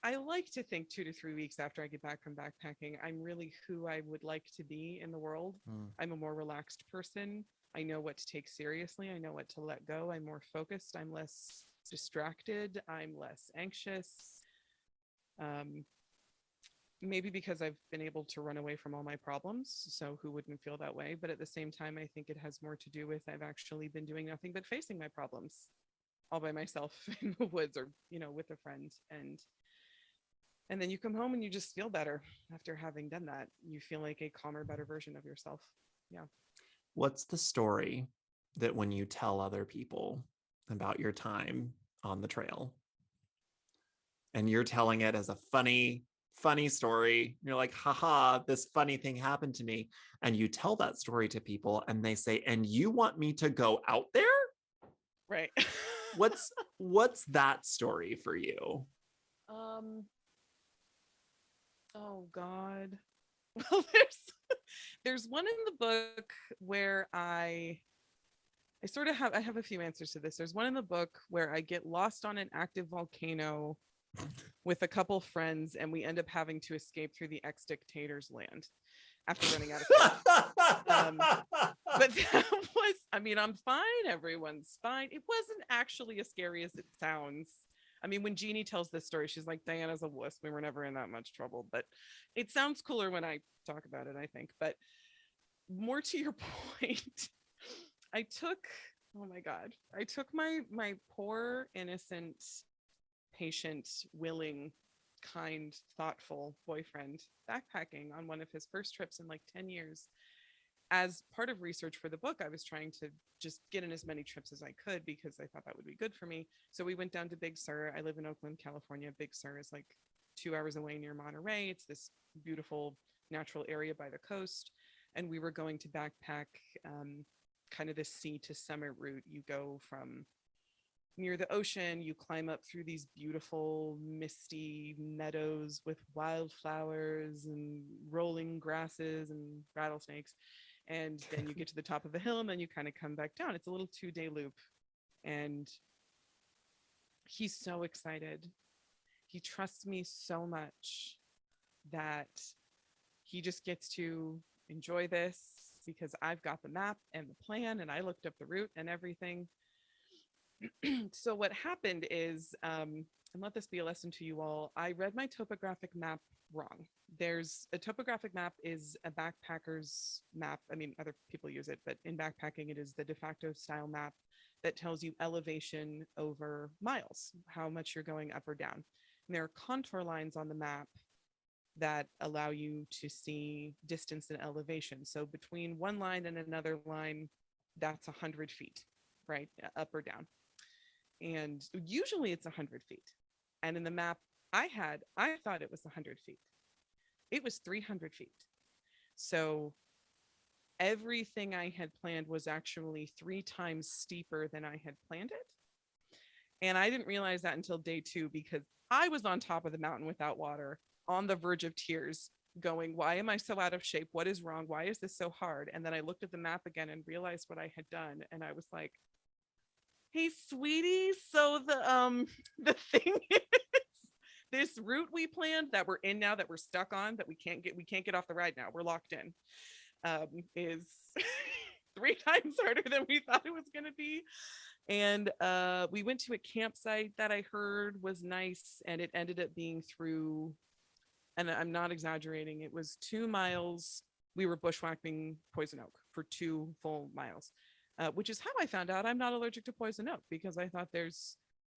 I like to think 2 to 3 weeks after I get back from backpacking, I'm really who I would like to be in the world. Mm. I'm a more relaxed person. I know what to take seriously. I know what to let go. I'm more focused. I'm less distracted. I'm less anxious. Um, Maybe because I've been able to run away from all my problems. So who wouldn't feel that way? But at the same time, I think it has more to do with I've actually been doing nothing but facing my problems all by myself in the woods or, with a friend. And then you come home and you just feel better after having done that. You feel like a calmer, better version of yourself. Yeah. What's the story that when you tell other people about your time on the trail and you're telling it as a funny story, you're like, haha, this funny thing happened to me. And you tell that story to people and they say, and you want me to go out there? Right. What's that story for you? um, oh God. Well, there's one in the book where I have a few answers to this. There's one in the book where I get lost on an active volcano with a couple friends and we end up having to escape through the ex-dictator's land after running out of food. But that was, I mean, I'm fine. Everyone's fine. It wasn't actually as scary as it sounds. I mean, when Jeannie tells this story, she's like, Diana's a wuss. We were never in that much trouble. But it sounds cooler when I talk about it, I think. But more to your point, I took, oh my God, I took my poor, innocent, patient, willing, kind, thoughtful boyfriend backpacking on one of his first trips in like 10 years. As part of research for the book, I was trying to just get in as many trips as I could because I thought that would be good for me. So we went down to Big Sur. I live in Oakland, California. Big Sur is like 2 hours away near Monterey. It's this beautiful natural area by the coast. And we were going to backpack kind of this sea to summit route. You go from near the ocean, you climb up through these beautiful misty meadows with wildflowers and rolling grasses and rattlesnakes, and then you get to the top of the hill and then you kind of come back down. It's a little 2-day loop. And he's so excited. He trusts me so much that he just gets to enjoy this because I've got the map and the plan and I looked up the route and everything. So what happened is, and let this be a lesson to you all, I read my topographic map wrong. There's a topographic map is a backpacker's map. I mean, other people use it, but in backpacking, it is the de facto style map that tells you elevation over miles, how much you're going up or down. And there are contour lines on the map that allow you to see distance and elevation. So between one line and another line, that's 100 feet, right? Up or down. And usually it's 100 feet. And in the map I had, I thought it was 100 feet. It was 300 feet. So everything I had planned was actually 3 times steeper than I had planned it. And I didn't realize that until day 2, because I was on top of the mountain without water, on the verge of tears, going, why am I so out of shape? What is wrong? Why is this so hard? And then I looked at the map again and realized what I had done. And I was like, hey, sweetie, so the thing is, this route we planned that we're in now, that we're stuck on, that we can't get off the ride now, we're locked in, is 3 times harder than we thought it was going to be. And we went to a campsite that I heard was nice, and it ended up being through, and I'm not exaggerating, it was 2 miles. We were bushwhacking poison oak for 2 full miles, which is how I found out I'm not allergic to poison oak, because I thought there's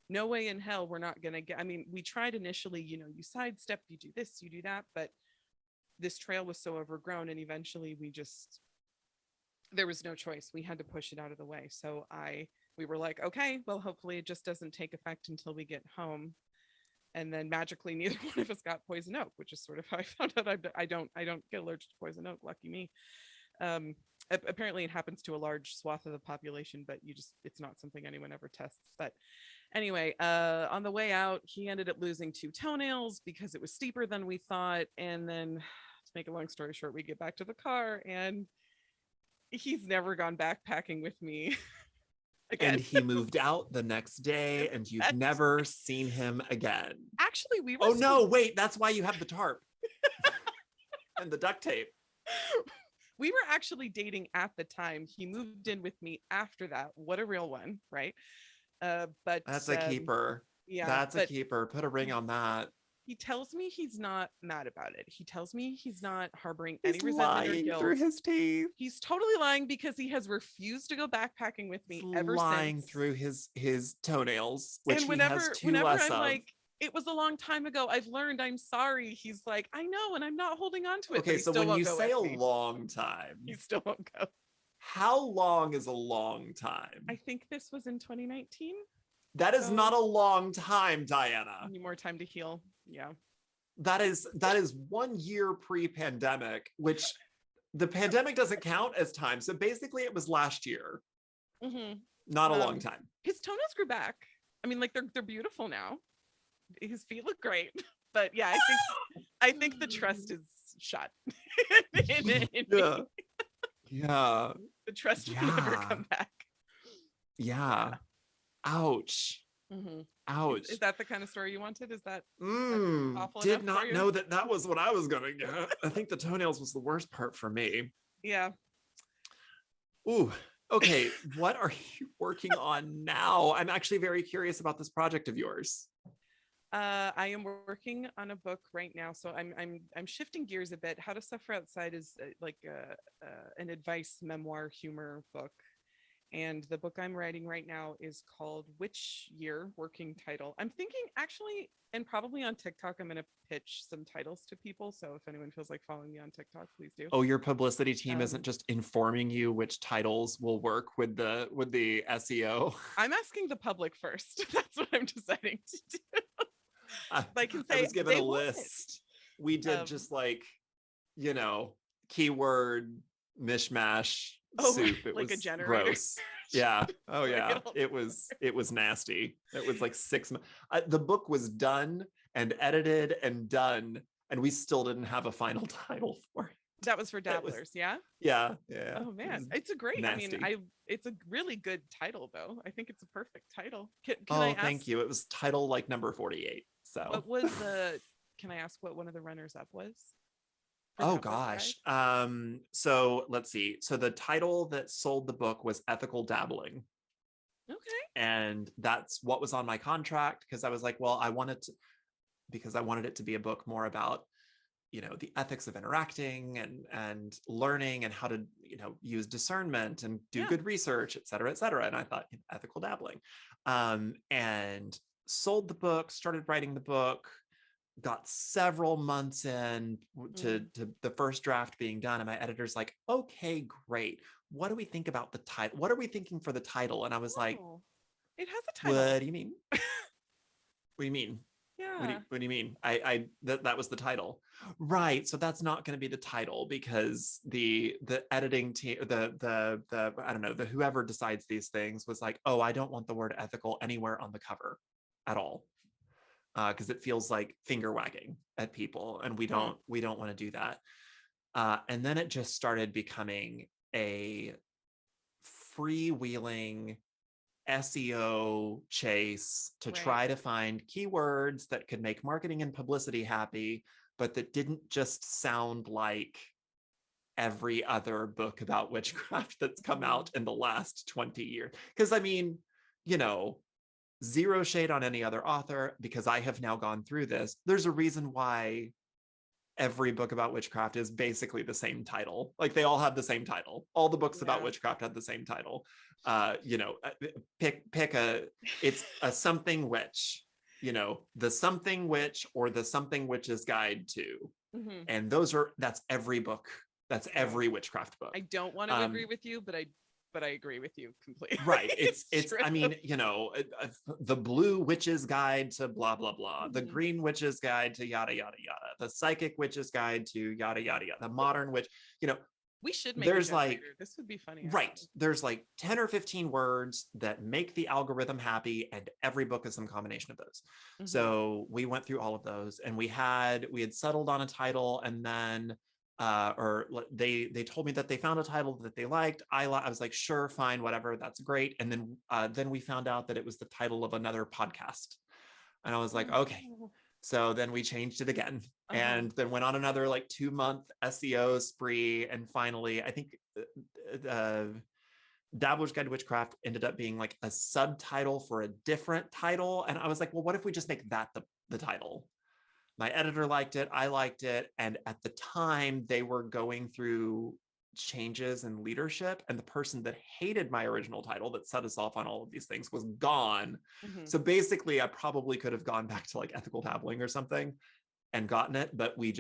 no way in hell we're not going to get, I mean, we tried initially, you know, you sidestep, you do this, you do that, but this trail was so overgrown, and eventually there was no choice. We had to push it out of the way. So we were like, okay, well, hopefully it just doesn't take effect until we get home. And then magically, neither one of us got poison oak, which is sort of how I found out I don't get allergic to poison oak. Lucky me. Apparently it happens to a large swath of the population, but it's not something anyone ever tests. But anyway, on the way out, he ended up losing 2 toenails because it was steeper than we thought. And then, to make a long story short, we get back to the car, and he's never gone backpacking with me again. And he moved out the next day, and you've never seen him again. Actually, we were. Oh no, wait, that's why you have the tarp and the duct tape. We were actually dating at the time. He moved in with me after that. What a real one, right? But that's a keeper. Yeah, that's a keeper. Put a ring on that. He tells me he's not mad about it. He tells me he's not harboring any resentment or guilt. Through his teeth. He's totally lying, because he has refused to go backpacking with me ever lying since. Through his toenails, which and whenever, he has 2 whenever less I'm of. like, it was a long time ago, I've learned, I'm sorry, he's like, I know, and I'm not holding on to it. Okay, so when you say a long time, he still won't go. How long is a long time? I think this was in 2019. That is not a long time, Diana. Need more time to heal. Yeah. That is 1 year pre-pandemic, which the pandemic doesn't count as time. So basically it was last year. Mm-hmm. Not a long time. His toenails grew back. I mean, like, they're beautiful now. His feet look great. But yeah, I think the trust is shot. Yeah. Yeah. The trust will never come back. Yeah. Ouch. Mm-hmm. Ouch. Is that the kind of story you wanted? Is that awful? Did not know that was what I was gonna get. I think the toenails was the worst part for me. Yeah. Ooh. Okay. What are you working on now? I'm actually very curious about this project of yours. I am working on a book right now, so I'm shifting gears a bit. How to Suffer Outside is like an advice memoir humor book, and the book I'm writing right now is called Which Year? Working title. I'm thinking, actually, and probably on TikTok, I'm going to pitch some titles to people. So if anyone feels like following me on TikTok, please do. Oh, your publicity team isn't just informing you which titles will work with the SEO. I'm asking the public first. That's what I'm deciding to do. I can say I was given a list. We did just like, keyword mishmash soup. It like was a generator. Gross. Yeah. Oh yeah. It was nasty. It was like 6 months. The book was done and edited and done, and we still didn't have a final title for it. That was for Dabblers, yeah? Yeah. Oh man, it's a great. Nasty. I mean, it's a really good title though. I think it's a perfect title. Can I ask, thank you. It was title like number 48. So what was can I ask what one of the runners up was? Oh gosh. So let's see. So the title that sold the book was Ethical Dabbling. Okay. And that's what was on my contract, because I was like, well, because I wanted it to be a book more about, the ethics of interacting and learning and how to, use discernment and do Yeah. good research, et cetera, et cetera. And I thought, ethical dabbling. And sold the book, started writing the book, got several months in to the first draft being done. And my editor's like, okay, great. What do we think about the title? What are we thinking for the title? And I was like, It has a title. what do you mean? What do you mean? Yeah. What do you mean? That was the title, right? So that's not going to be the title, because the editing team, the I don't know, the whoever decides these things was like, oh, I don't want the word ethical anywhere on the cover at all, because it feels like finger wagging at people, and we don't want to do that. And then it just started becoming a freewheeling SEO chase to try to find keywords that could make marketing and publicity happy, but that didn't just sound like every other book about witchcraft that's come out in the last 20 years. Because I mean, zero shade on any other author, because I have now gone through this. There's a reason why every book about witchcraft is basically the same title. Like, they all have the same title. All the books about witchcraft have the same title. Pick it's a something witch, the something witch, or the something witch's guide to. And that's every book. That's every witchcraft book. I don't want to agree with you, but I agree with you completely. Right. It's I mean, the blue witch's guide to blah, blah, blah, the green witch's guide to yada, yada, yada, the psychic witch's guide to yada, yada, yada, the modern witch, we should make there's like, this would be funny. Right. There's like 10 or 15 words that make the algorithm happy, and every book is some combination of those. So we went through all of those, and we had settled on a title, and then or they told me that they found a title that they liked. I was like, sure, fine, whatever, that's great. And then we found out that it was the title of another podcast, and I was like, okay. So then we changed it again, and then went on another like 2-month SEO spree, and finally, I think Dabbler's Guide to Witchcraft ended up being like a subtitle for a different title, and I was like, well, what if we just make that the title? My editor liked it, I liked it, and at the time they were going through changes in leadership, and the person that hated my original title that set us off on all of these things was gone. So basically, I probably could have gone back to like ethical dabbling or something and gotten it, but we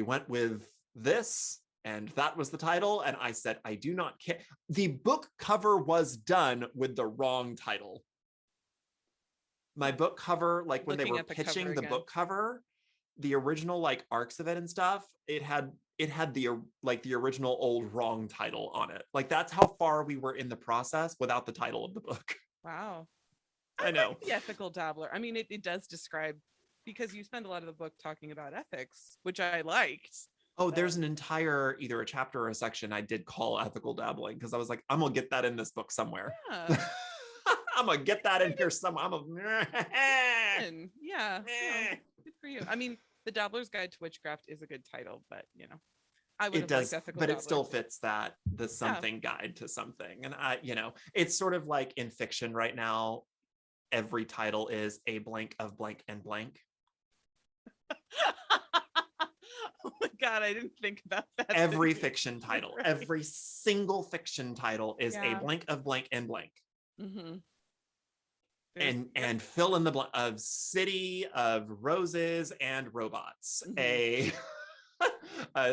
went with this, and that was the title. And I said, I do not care. The book cover was done with the wrong title. My book cover, like when they were pitching the book cover, the original like arcs of it and stuff, it had the original old wrong title on it. Like, that's how far we were in the process without the title of the book. Wow. I know. Like the ethical dabbler. I mean, it does describe, because you spend a lot of the book talking about ethics, which I liked. Oh, there's an entire either a chapter or a section I did call ethical dabbling, because I was like, I'm gonna get that in this book somewhere. Yeah. I'm gonna get that in here somewhere. Yeah. Good for you. I mean, The Dabbler's Guide to Witchcraft is a good title, but I would have liked ethical but dabbler. It still fits that the something guide to something. And it's sort of like in fiction right now, every title is a blank of blank and blank. Oh my God, I didn't think about that. Every fiction title, every single fiction title is a blank of blank and blank. And fill in the blank of city of roses and robots, a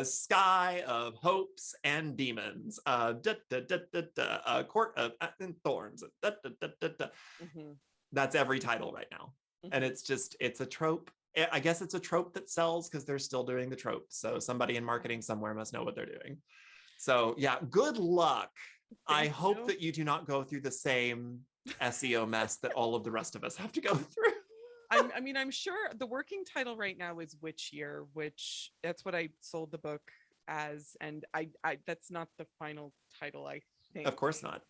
sky of hopes and demons, a court of thorns. That's every title right now. And it's a trope. I guess it's a trope that sells because they're still doing the trope. So somebody in marketing somewhere must know what they're doing. So yeah, good luck. I hope that you do not go through the same SEO mess that all of the rest of us have to go through. I mean, I'm sure the working title right now is Witch Year, which that's what I sold the book as. And I that's not the final title, I think. Of course not.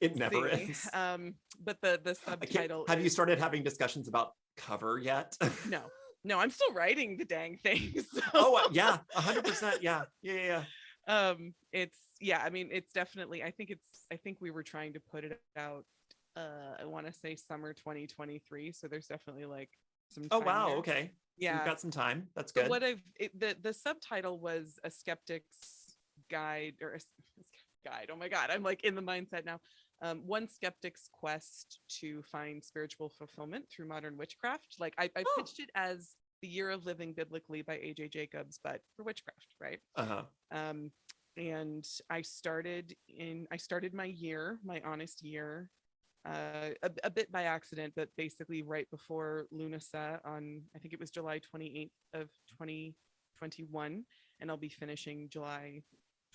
It never is. But the subtitle. Have you started having discussions about cover yet? No, I'm still writing the dang thing. So. Oh yeah, 100%. Yeah. I mean, it's definitely, I think we were trying to put it out I want to say summer 2023. So there's definitely like some Oh, time wow. there. Okay. So you've Yeah. got some time. That's So good. the subtitle was a skeptic's guide or a guide. Oh my God, I'm like in the mindset now. One skeptic's quest to find spiritual fulfillment through modern witchcraft. Like I Oh. pitched it as the Year of Living Biblically by A.J. Jacobs, but for witchcraft, right? Uh-huh. Um, and I started my year, my honest year, a bit by accident, but basically right before Lunasa on, I think it was July 28th of 2021, and I'll be finishing July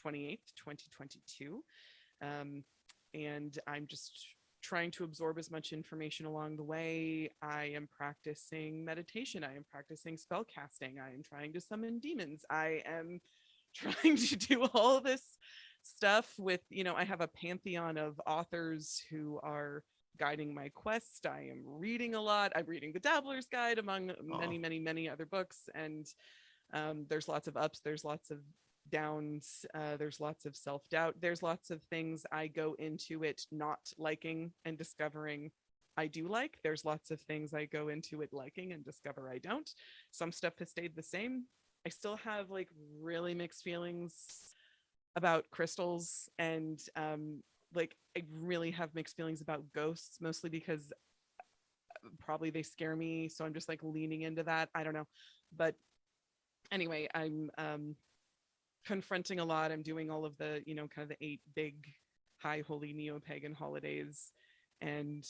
28th, 2022. Um, and I'm just trying to absorb as much information along the way. I am practicing meditation. I am practicing spell casting. I am trying to summon demons. I am trying to do all this stuff with, I have a pantheon of authors who are guiding my quest. I am reading a lot. I'm reading the Dabbler's Guide among Oh. many, many, many other books. And there's lots of ups, there's lots of downs, there's lots of self-doubt, there's lots of things I go into it not liking and discovering I do like. There's lots of things I go into it liking and discover I don't. Some stuff has stayed the same. I still have like really mixed feelings about crystals, and like I really have mixed feelings about ghosts, mostly because probably they scare me, so I'm just like leaning into that. I don't know. But anyway, I'm confronting a lot. I'm doing all of the, kind of the 8 big high holy neo-pagan holidays, and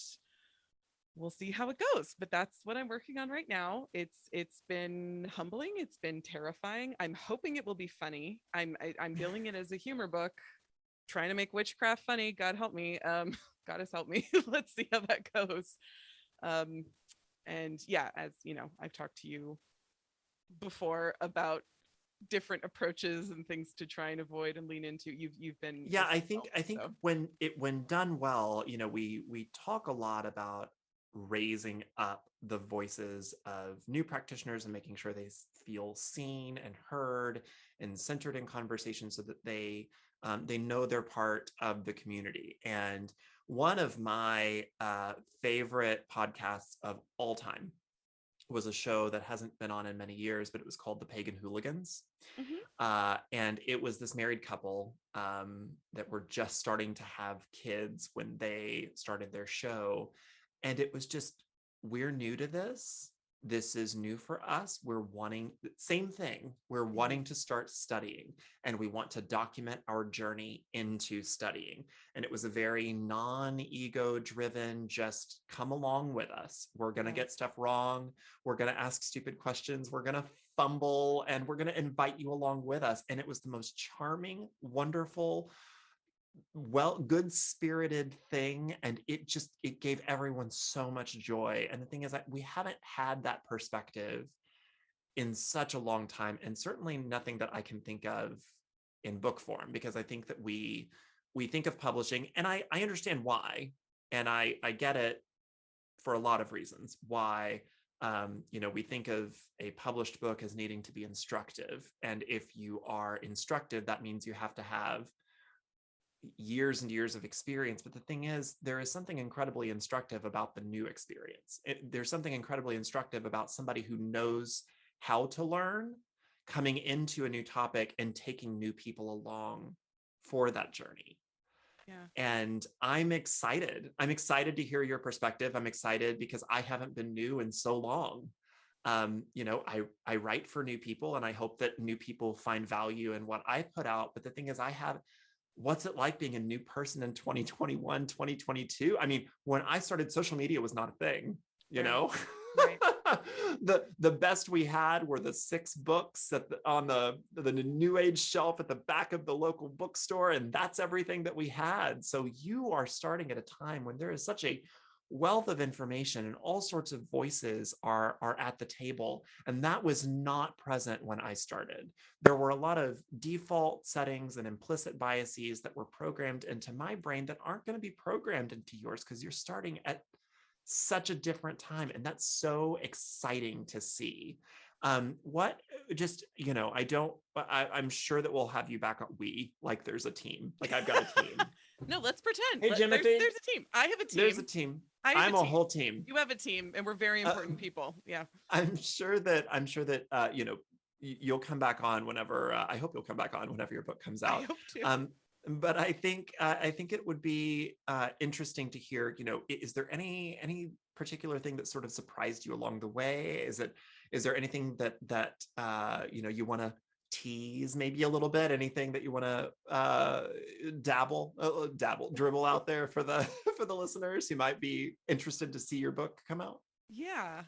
we'll see how it goes. But that's what I'm working on right now. It's been humbling, it's been terrifying. I'm hoping it will be funny. I'm billing it as a humor book, trying to make witchcraft funny. God help me. Goddess help me. Let's see how that goes. um and yeah, as you know, I've talked to you before about different approaches and things to try and avoid and lean into. You've been Yeah, as well, I think so when done well, we talk a lot about raising up the voices of new practitioners and making sure they feel seen and heard and centered in conversation so that they know they're part of the community. And one of my favorite podcasts of all time was a show that hasn't been on in many years, but it was called The Pagan Hooligans. mhm. And it was this married couple that were just starting to have kids when they started their show. And it was just, we're new to this. This is new for us. We're wanting, same thing. We're wanting to start studying, and we want to document our journey into studying. And it was a very non-ego driven, just come along with us. We're going to Yeah, get stuff wrong. We're going to ask stupid questions. We're going to fumble, and we're going to invite you along with us. And it was the most charming, wonderful, well, good spirited thing. And it gave everyone so much joy. And the thing is that we haven't had that perspective in such a long time, and certainly nothing that I can think of in book form, because I think that we think of publishing, and I understand why, and I get it for a lot of reasons why. We think of a published book as needing to be instructive, and if you are instructive, that means you have to have years and years of experience. But the thing is, there is something incredibly instructive about the new experience. There's something incredibly instructive about somebody who knows how to learn, coming into a new topic and taking new people along for that journey. yeah, And I'm excited. I'm excited to hear your perspective. I'm excited because I haven't been new in so long. I write for new people, and I hope that new people find value in what I put out. But the thing is, what's it like being a new person in 2021, 2022? I mean, when I started, social media was not a thing, you right, know? right. The best we had were the 6 books on the new age shelf at the back of the local bookstore, and that's everything that we had. So you are starting at a time when there is such a wealth of information, and all sorts of voices are at the table, and that was not present when I started. There were a lot of default settings and implicit biases that were programmed into my brain that aren't going to be programmed into yours, because you're starting at such a different time. And that's so exciting to see. What just, I don't, I'm sure that we'll have you back on. Like there's a team. Like I've got a team. No, let's pretend. Hey, There's Jimothy, a team. I have a there's a team. team. I have a I'm a team. whole team. You have a team, and we're very Uh, important people. Yeah. I'm sure that you'll come back on whenever. I hope you'll come back on whenever your book comes I out. hope to. But I think it would be interesting to hear. Is there any particular thing that sort of surprised you along the way? Is there anything that you want to tease maybe a little bit? Anything that you want to dribble out there for the for the listeners who might be interested to see your book come out? Yeah.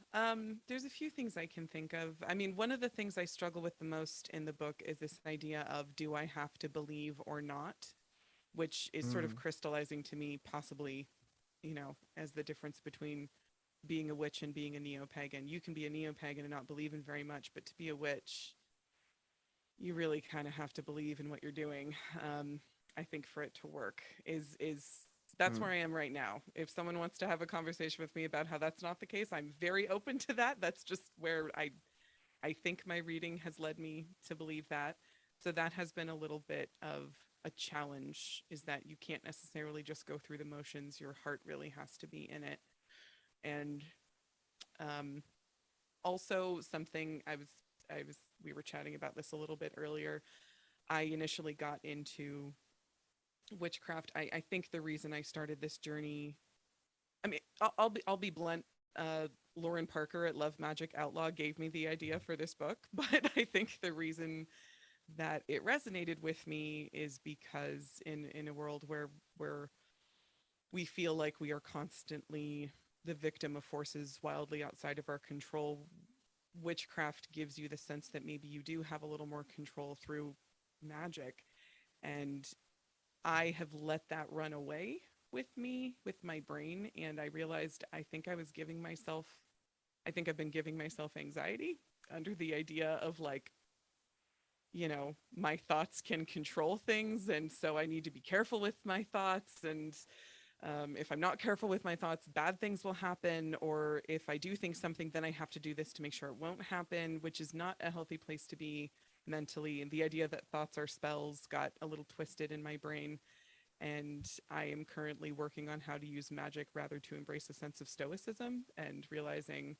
There's a few things I can think of. I mean, one of the things I struggle with the most in the book is this idea of do I have to believe or not, which is sort of Mm, crystallizing to me, possibly, as the difference between being a witch and being a neo-pagan. You can be a neo-pagan and not believe in very much, but to be a witch, you really kind of have to believe in what you're doing. I think for it to work is that's mm. where I am right now. If someone wants to have a conversation with me about how that's not the case, I'm very open to that. That's just where I think my reading has led me to believe that. So that has been a little bit of a challenge, is that you can't necessarily just go through the motions. Your heart really has to be in it. And um, also something I was we were chatting about this a little bit earlier. I initially got into witchcraft. I think the reason I started this journey, I mean, I'll be blunt. Lauren Parker at Love Magic Outlaw gave me the idea for this book, but I think the reason that it resonated with me is because in a world where we feel like we are constantly the victim of forces wildly outside of our control, witchcraft gives you the sense that maybe you do have a little more control through magic. And I have let that run away with me, with my brain. And I realized I think I've been giving myself anxiety under the idea of like, my thoughts can control things. And so I need to be careful with my thoughts. And if I'm not careful with my thoughts, bad things will happen. Or if I do think something, then I have to do this to make sure it won't happen, which is not a healthy place to be mentally. And the idea that thoughts are spells got a little twisted in my brain. And I am currently working on how to use magic rather to embrace a sense of stoicism and realizing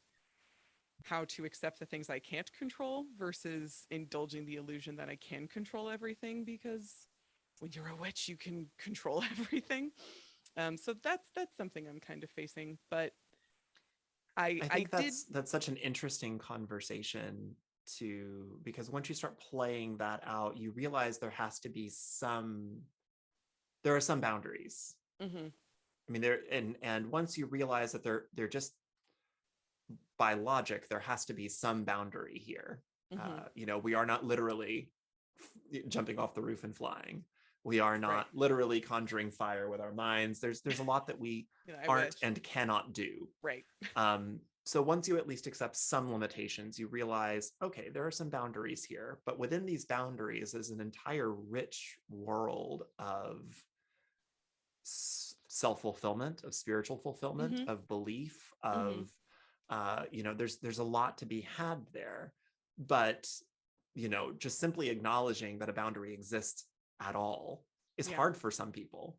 how to accept the things I can't control versus indulging the illusion that I can control everything, because when you're a witch, you can control everything. So that's something I'm kind of facing. But I I I think did. that's such an interesting conversation to because once you start playing that out, you realize there are some boundaries. Mm-hmm, I mean, and once you realize that they're just by logic, there has to be some boundary here. mm-hmm, We are not literally jumping off the roof and flying. We are right. not literally conjuring fire with our minds. There's a lot that we I aren't wish. and cannot do. Right. So once you at least accept some limitations, you realize, okay, there are some boundaries here, but within these boundaries is an entire rich world of self-fulfillment, of spiritual fulfillment, Mm-hmm, of belief, mm-hmm. of there's a lot to be had there. But just simply acknowledging that a boundary exists at all is Yeah. hard for some people,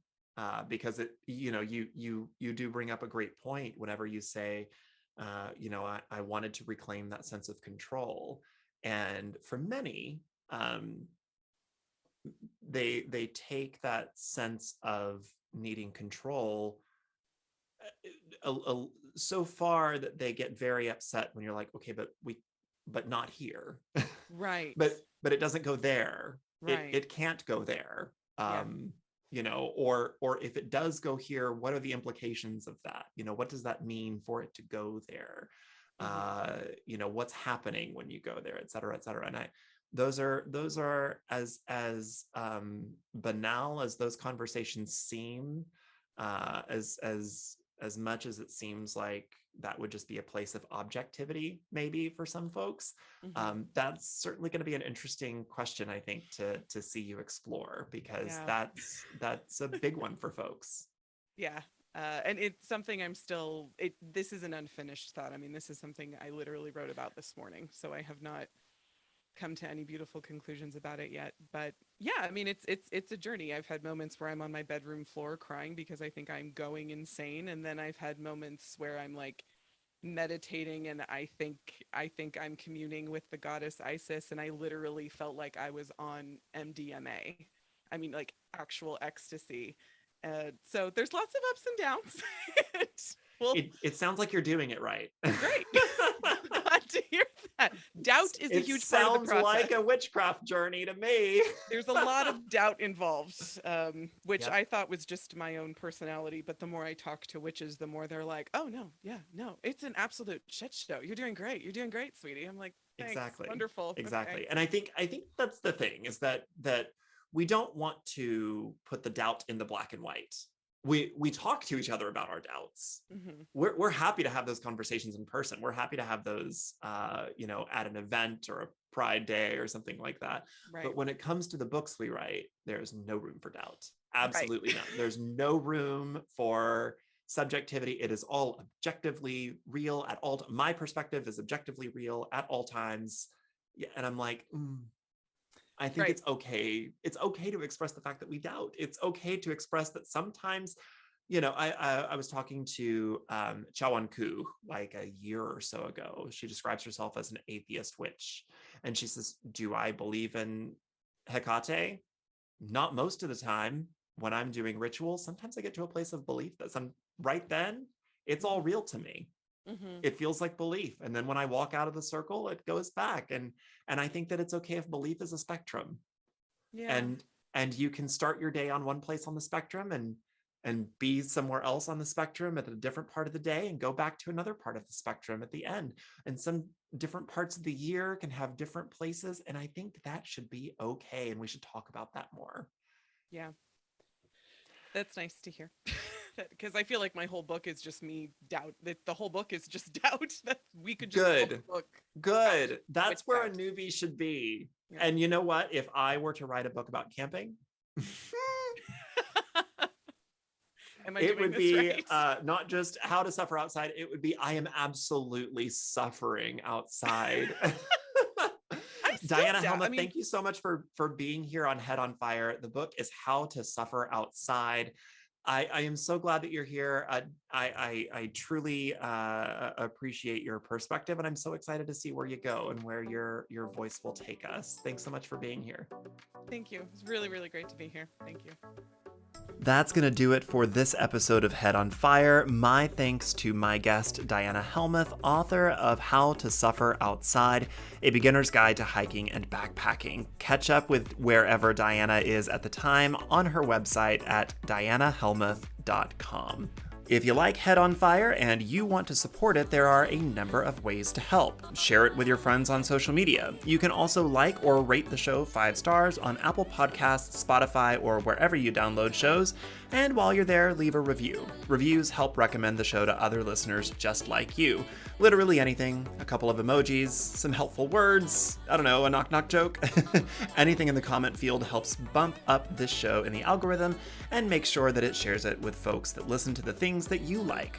because you do bring up a great point whenever you say, I wanted to reclaim that sense of control. And for many, they take that sense of needing control so far that they get very upset when you're like, okay, but not here. Right. But it doesn't go there. it Right. it can't go there. Yeah. Or if it does go here, what are the implications of that? What does that mean for it to go there? Mm-hmm. What's happening when you go there, et cetera, et cetera. And those are as banal as those conversations seem, as much as it seems like that would just be a place of objectivity maybe for some folks. Mm-hmm. That's certainly going to be an interesting question, I think, to see you explore, because Yeah. that's a big one for folks. Yeah. And it's something this is an unfinished thought. I mean, this is something I literally wrote about this morning, so I have not come to any beautiful conclusions about it yet. But yeah, I mean, it's a journey. I've had moments where I'm on my bedroom floor crying because I think I'm going insane, and then I've had moments where I'm like meditating and I think I'm communing with the goddess Isis, and I literally felt like I was on MDMA. I mean, like actual ecstasy. So there's lots of ups and downs. Well, It sounds like you're doing it right. great. Glad to hear that. Doubt is a huge part of the process. It sounds like a witchcraft journey to me. There's a lot of doubt involved, which Yep. I thought was just my own personality. But the more I talk to witches, the more they're like, "Oh no, yeah, no, it's an absolute shit show. You're doing great. You're doing great, sweetie." I'm like, "Thanks, Exactly. wonderful, Exactly." Okay. And I think that's the thing, is that we don't want to put the doubt in the black and white. We talk to each other about our doubts. Mm-hmm. We're happy to have those conversations in person. We're happy to have those at an event or a Pride Day or something like that. Right. But when it comes to the books we write, there's no room for doubt. Absolutely Right. not. There's no room for subjectivity. It is all objectively real at all. My perspective is objectively real at all times. Yeah, and I'm like, I think Right. it's okay. It's okay to express the fact that we doubt. It's okay to express that sometimes, I was talking to Chawan Ku like a year or so ago. She describes herself as an atheist witch. And she says, do I believe in Hecate? Not most of the time. When I'm doing rituals, sometimes I get to a place of belief that right then, it's all real to me. Mm-hmm. It feels like belief. And then when I walk out of the circle, it goes back. And I think that it's okay if belief is a spectrum. Yeah. And you can start your day on one place on the spectrum and be somewhere else on the spectrum at a different part of the day and go back to another part of the spectrum at the end. And some different parts of the year can have different places. And I think that should be okay. And we should talk about that more. Yeah. That's nice to hear. Because I feel like my whole book is just me doubt. The whole book is just doubt. That we could just call the book Good. Doubt. That's where Doubt. a newbie should be. Yeah. And you know what? If I were to write a book about camping, it would be right? not just how to suffer outside. It would be, I am absolutely suffering outside. Diana Helmuth, thank you so much for being here on Head on Fire. The book is How to Suffer Outside. I am so glad that you're here. I truly appreciate your perspective, and I'm so excited to see where you go and where your voice will take us. Thanks so much for being here. Thank you. It's really, really great to be here. Thank you. That's going to do it for this episode of Head on Fire. My thanks to my guest, Diana Helmuth, author of How to Suffer Outside, a beginner's guide to hiking and backpacking. Catch up with wherever Diana is at the time on her website at dianahelmuth.com. If you like Head on Fire and you want to support it, there are a number of ways to help. Share it with your friends on social media. You can also like or rate the show 5 stars on Apple Podcasts, Spotify, or wherever you download shows. And while you're there, leave a review. Reviews help recommend the show to other listeners just like you. Literally anything, a couple of emojis, some helpful words, I don't know, a knock-knock joke. Anything in the comment field helps bump up this show in the algorithm and make sure that it shares it with folks that listen to the things that you like.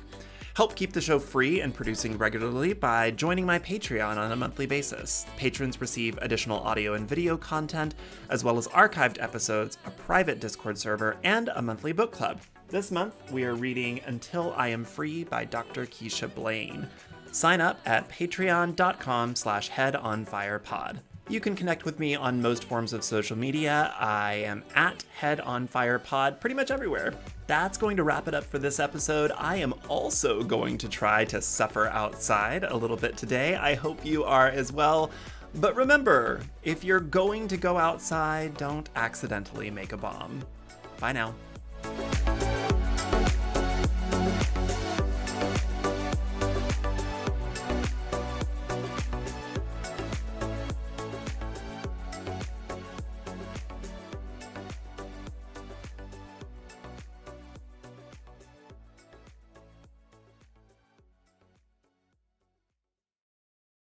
Help keep the show free and producing regularly by joining my Patreon on a monthly basis. Patrons receive additional audio and video content, as well as archived episodes, a private Discord server, and a monthly book club. This month, we are reading Until I Am Free by Dr. Keisha Blaine. Sign up at patreon.com/headonfirepod. You can connect with me on most forms of social media. I am at headonfirepod pretty much everywhere. That's going to wrap it up for this episode. I am also going to try to suffer outside a little bit today. I hope you are as well. But remember, if you're going to go outside, don't accidentally make a bomb. Bye now.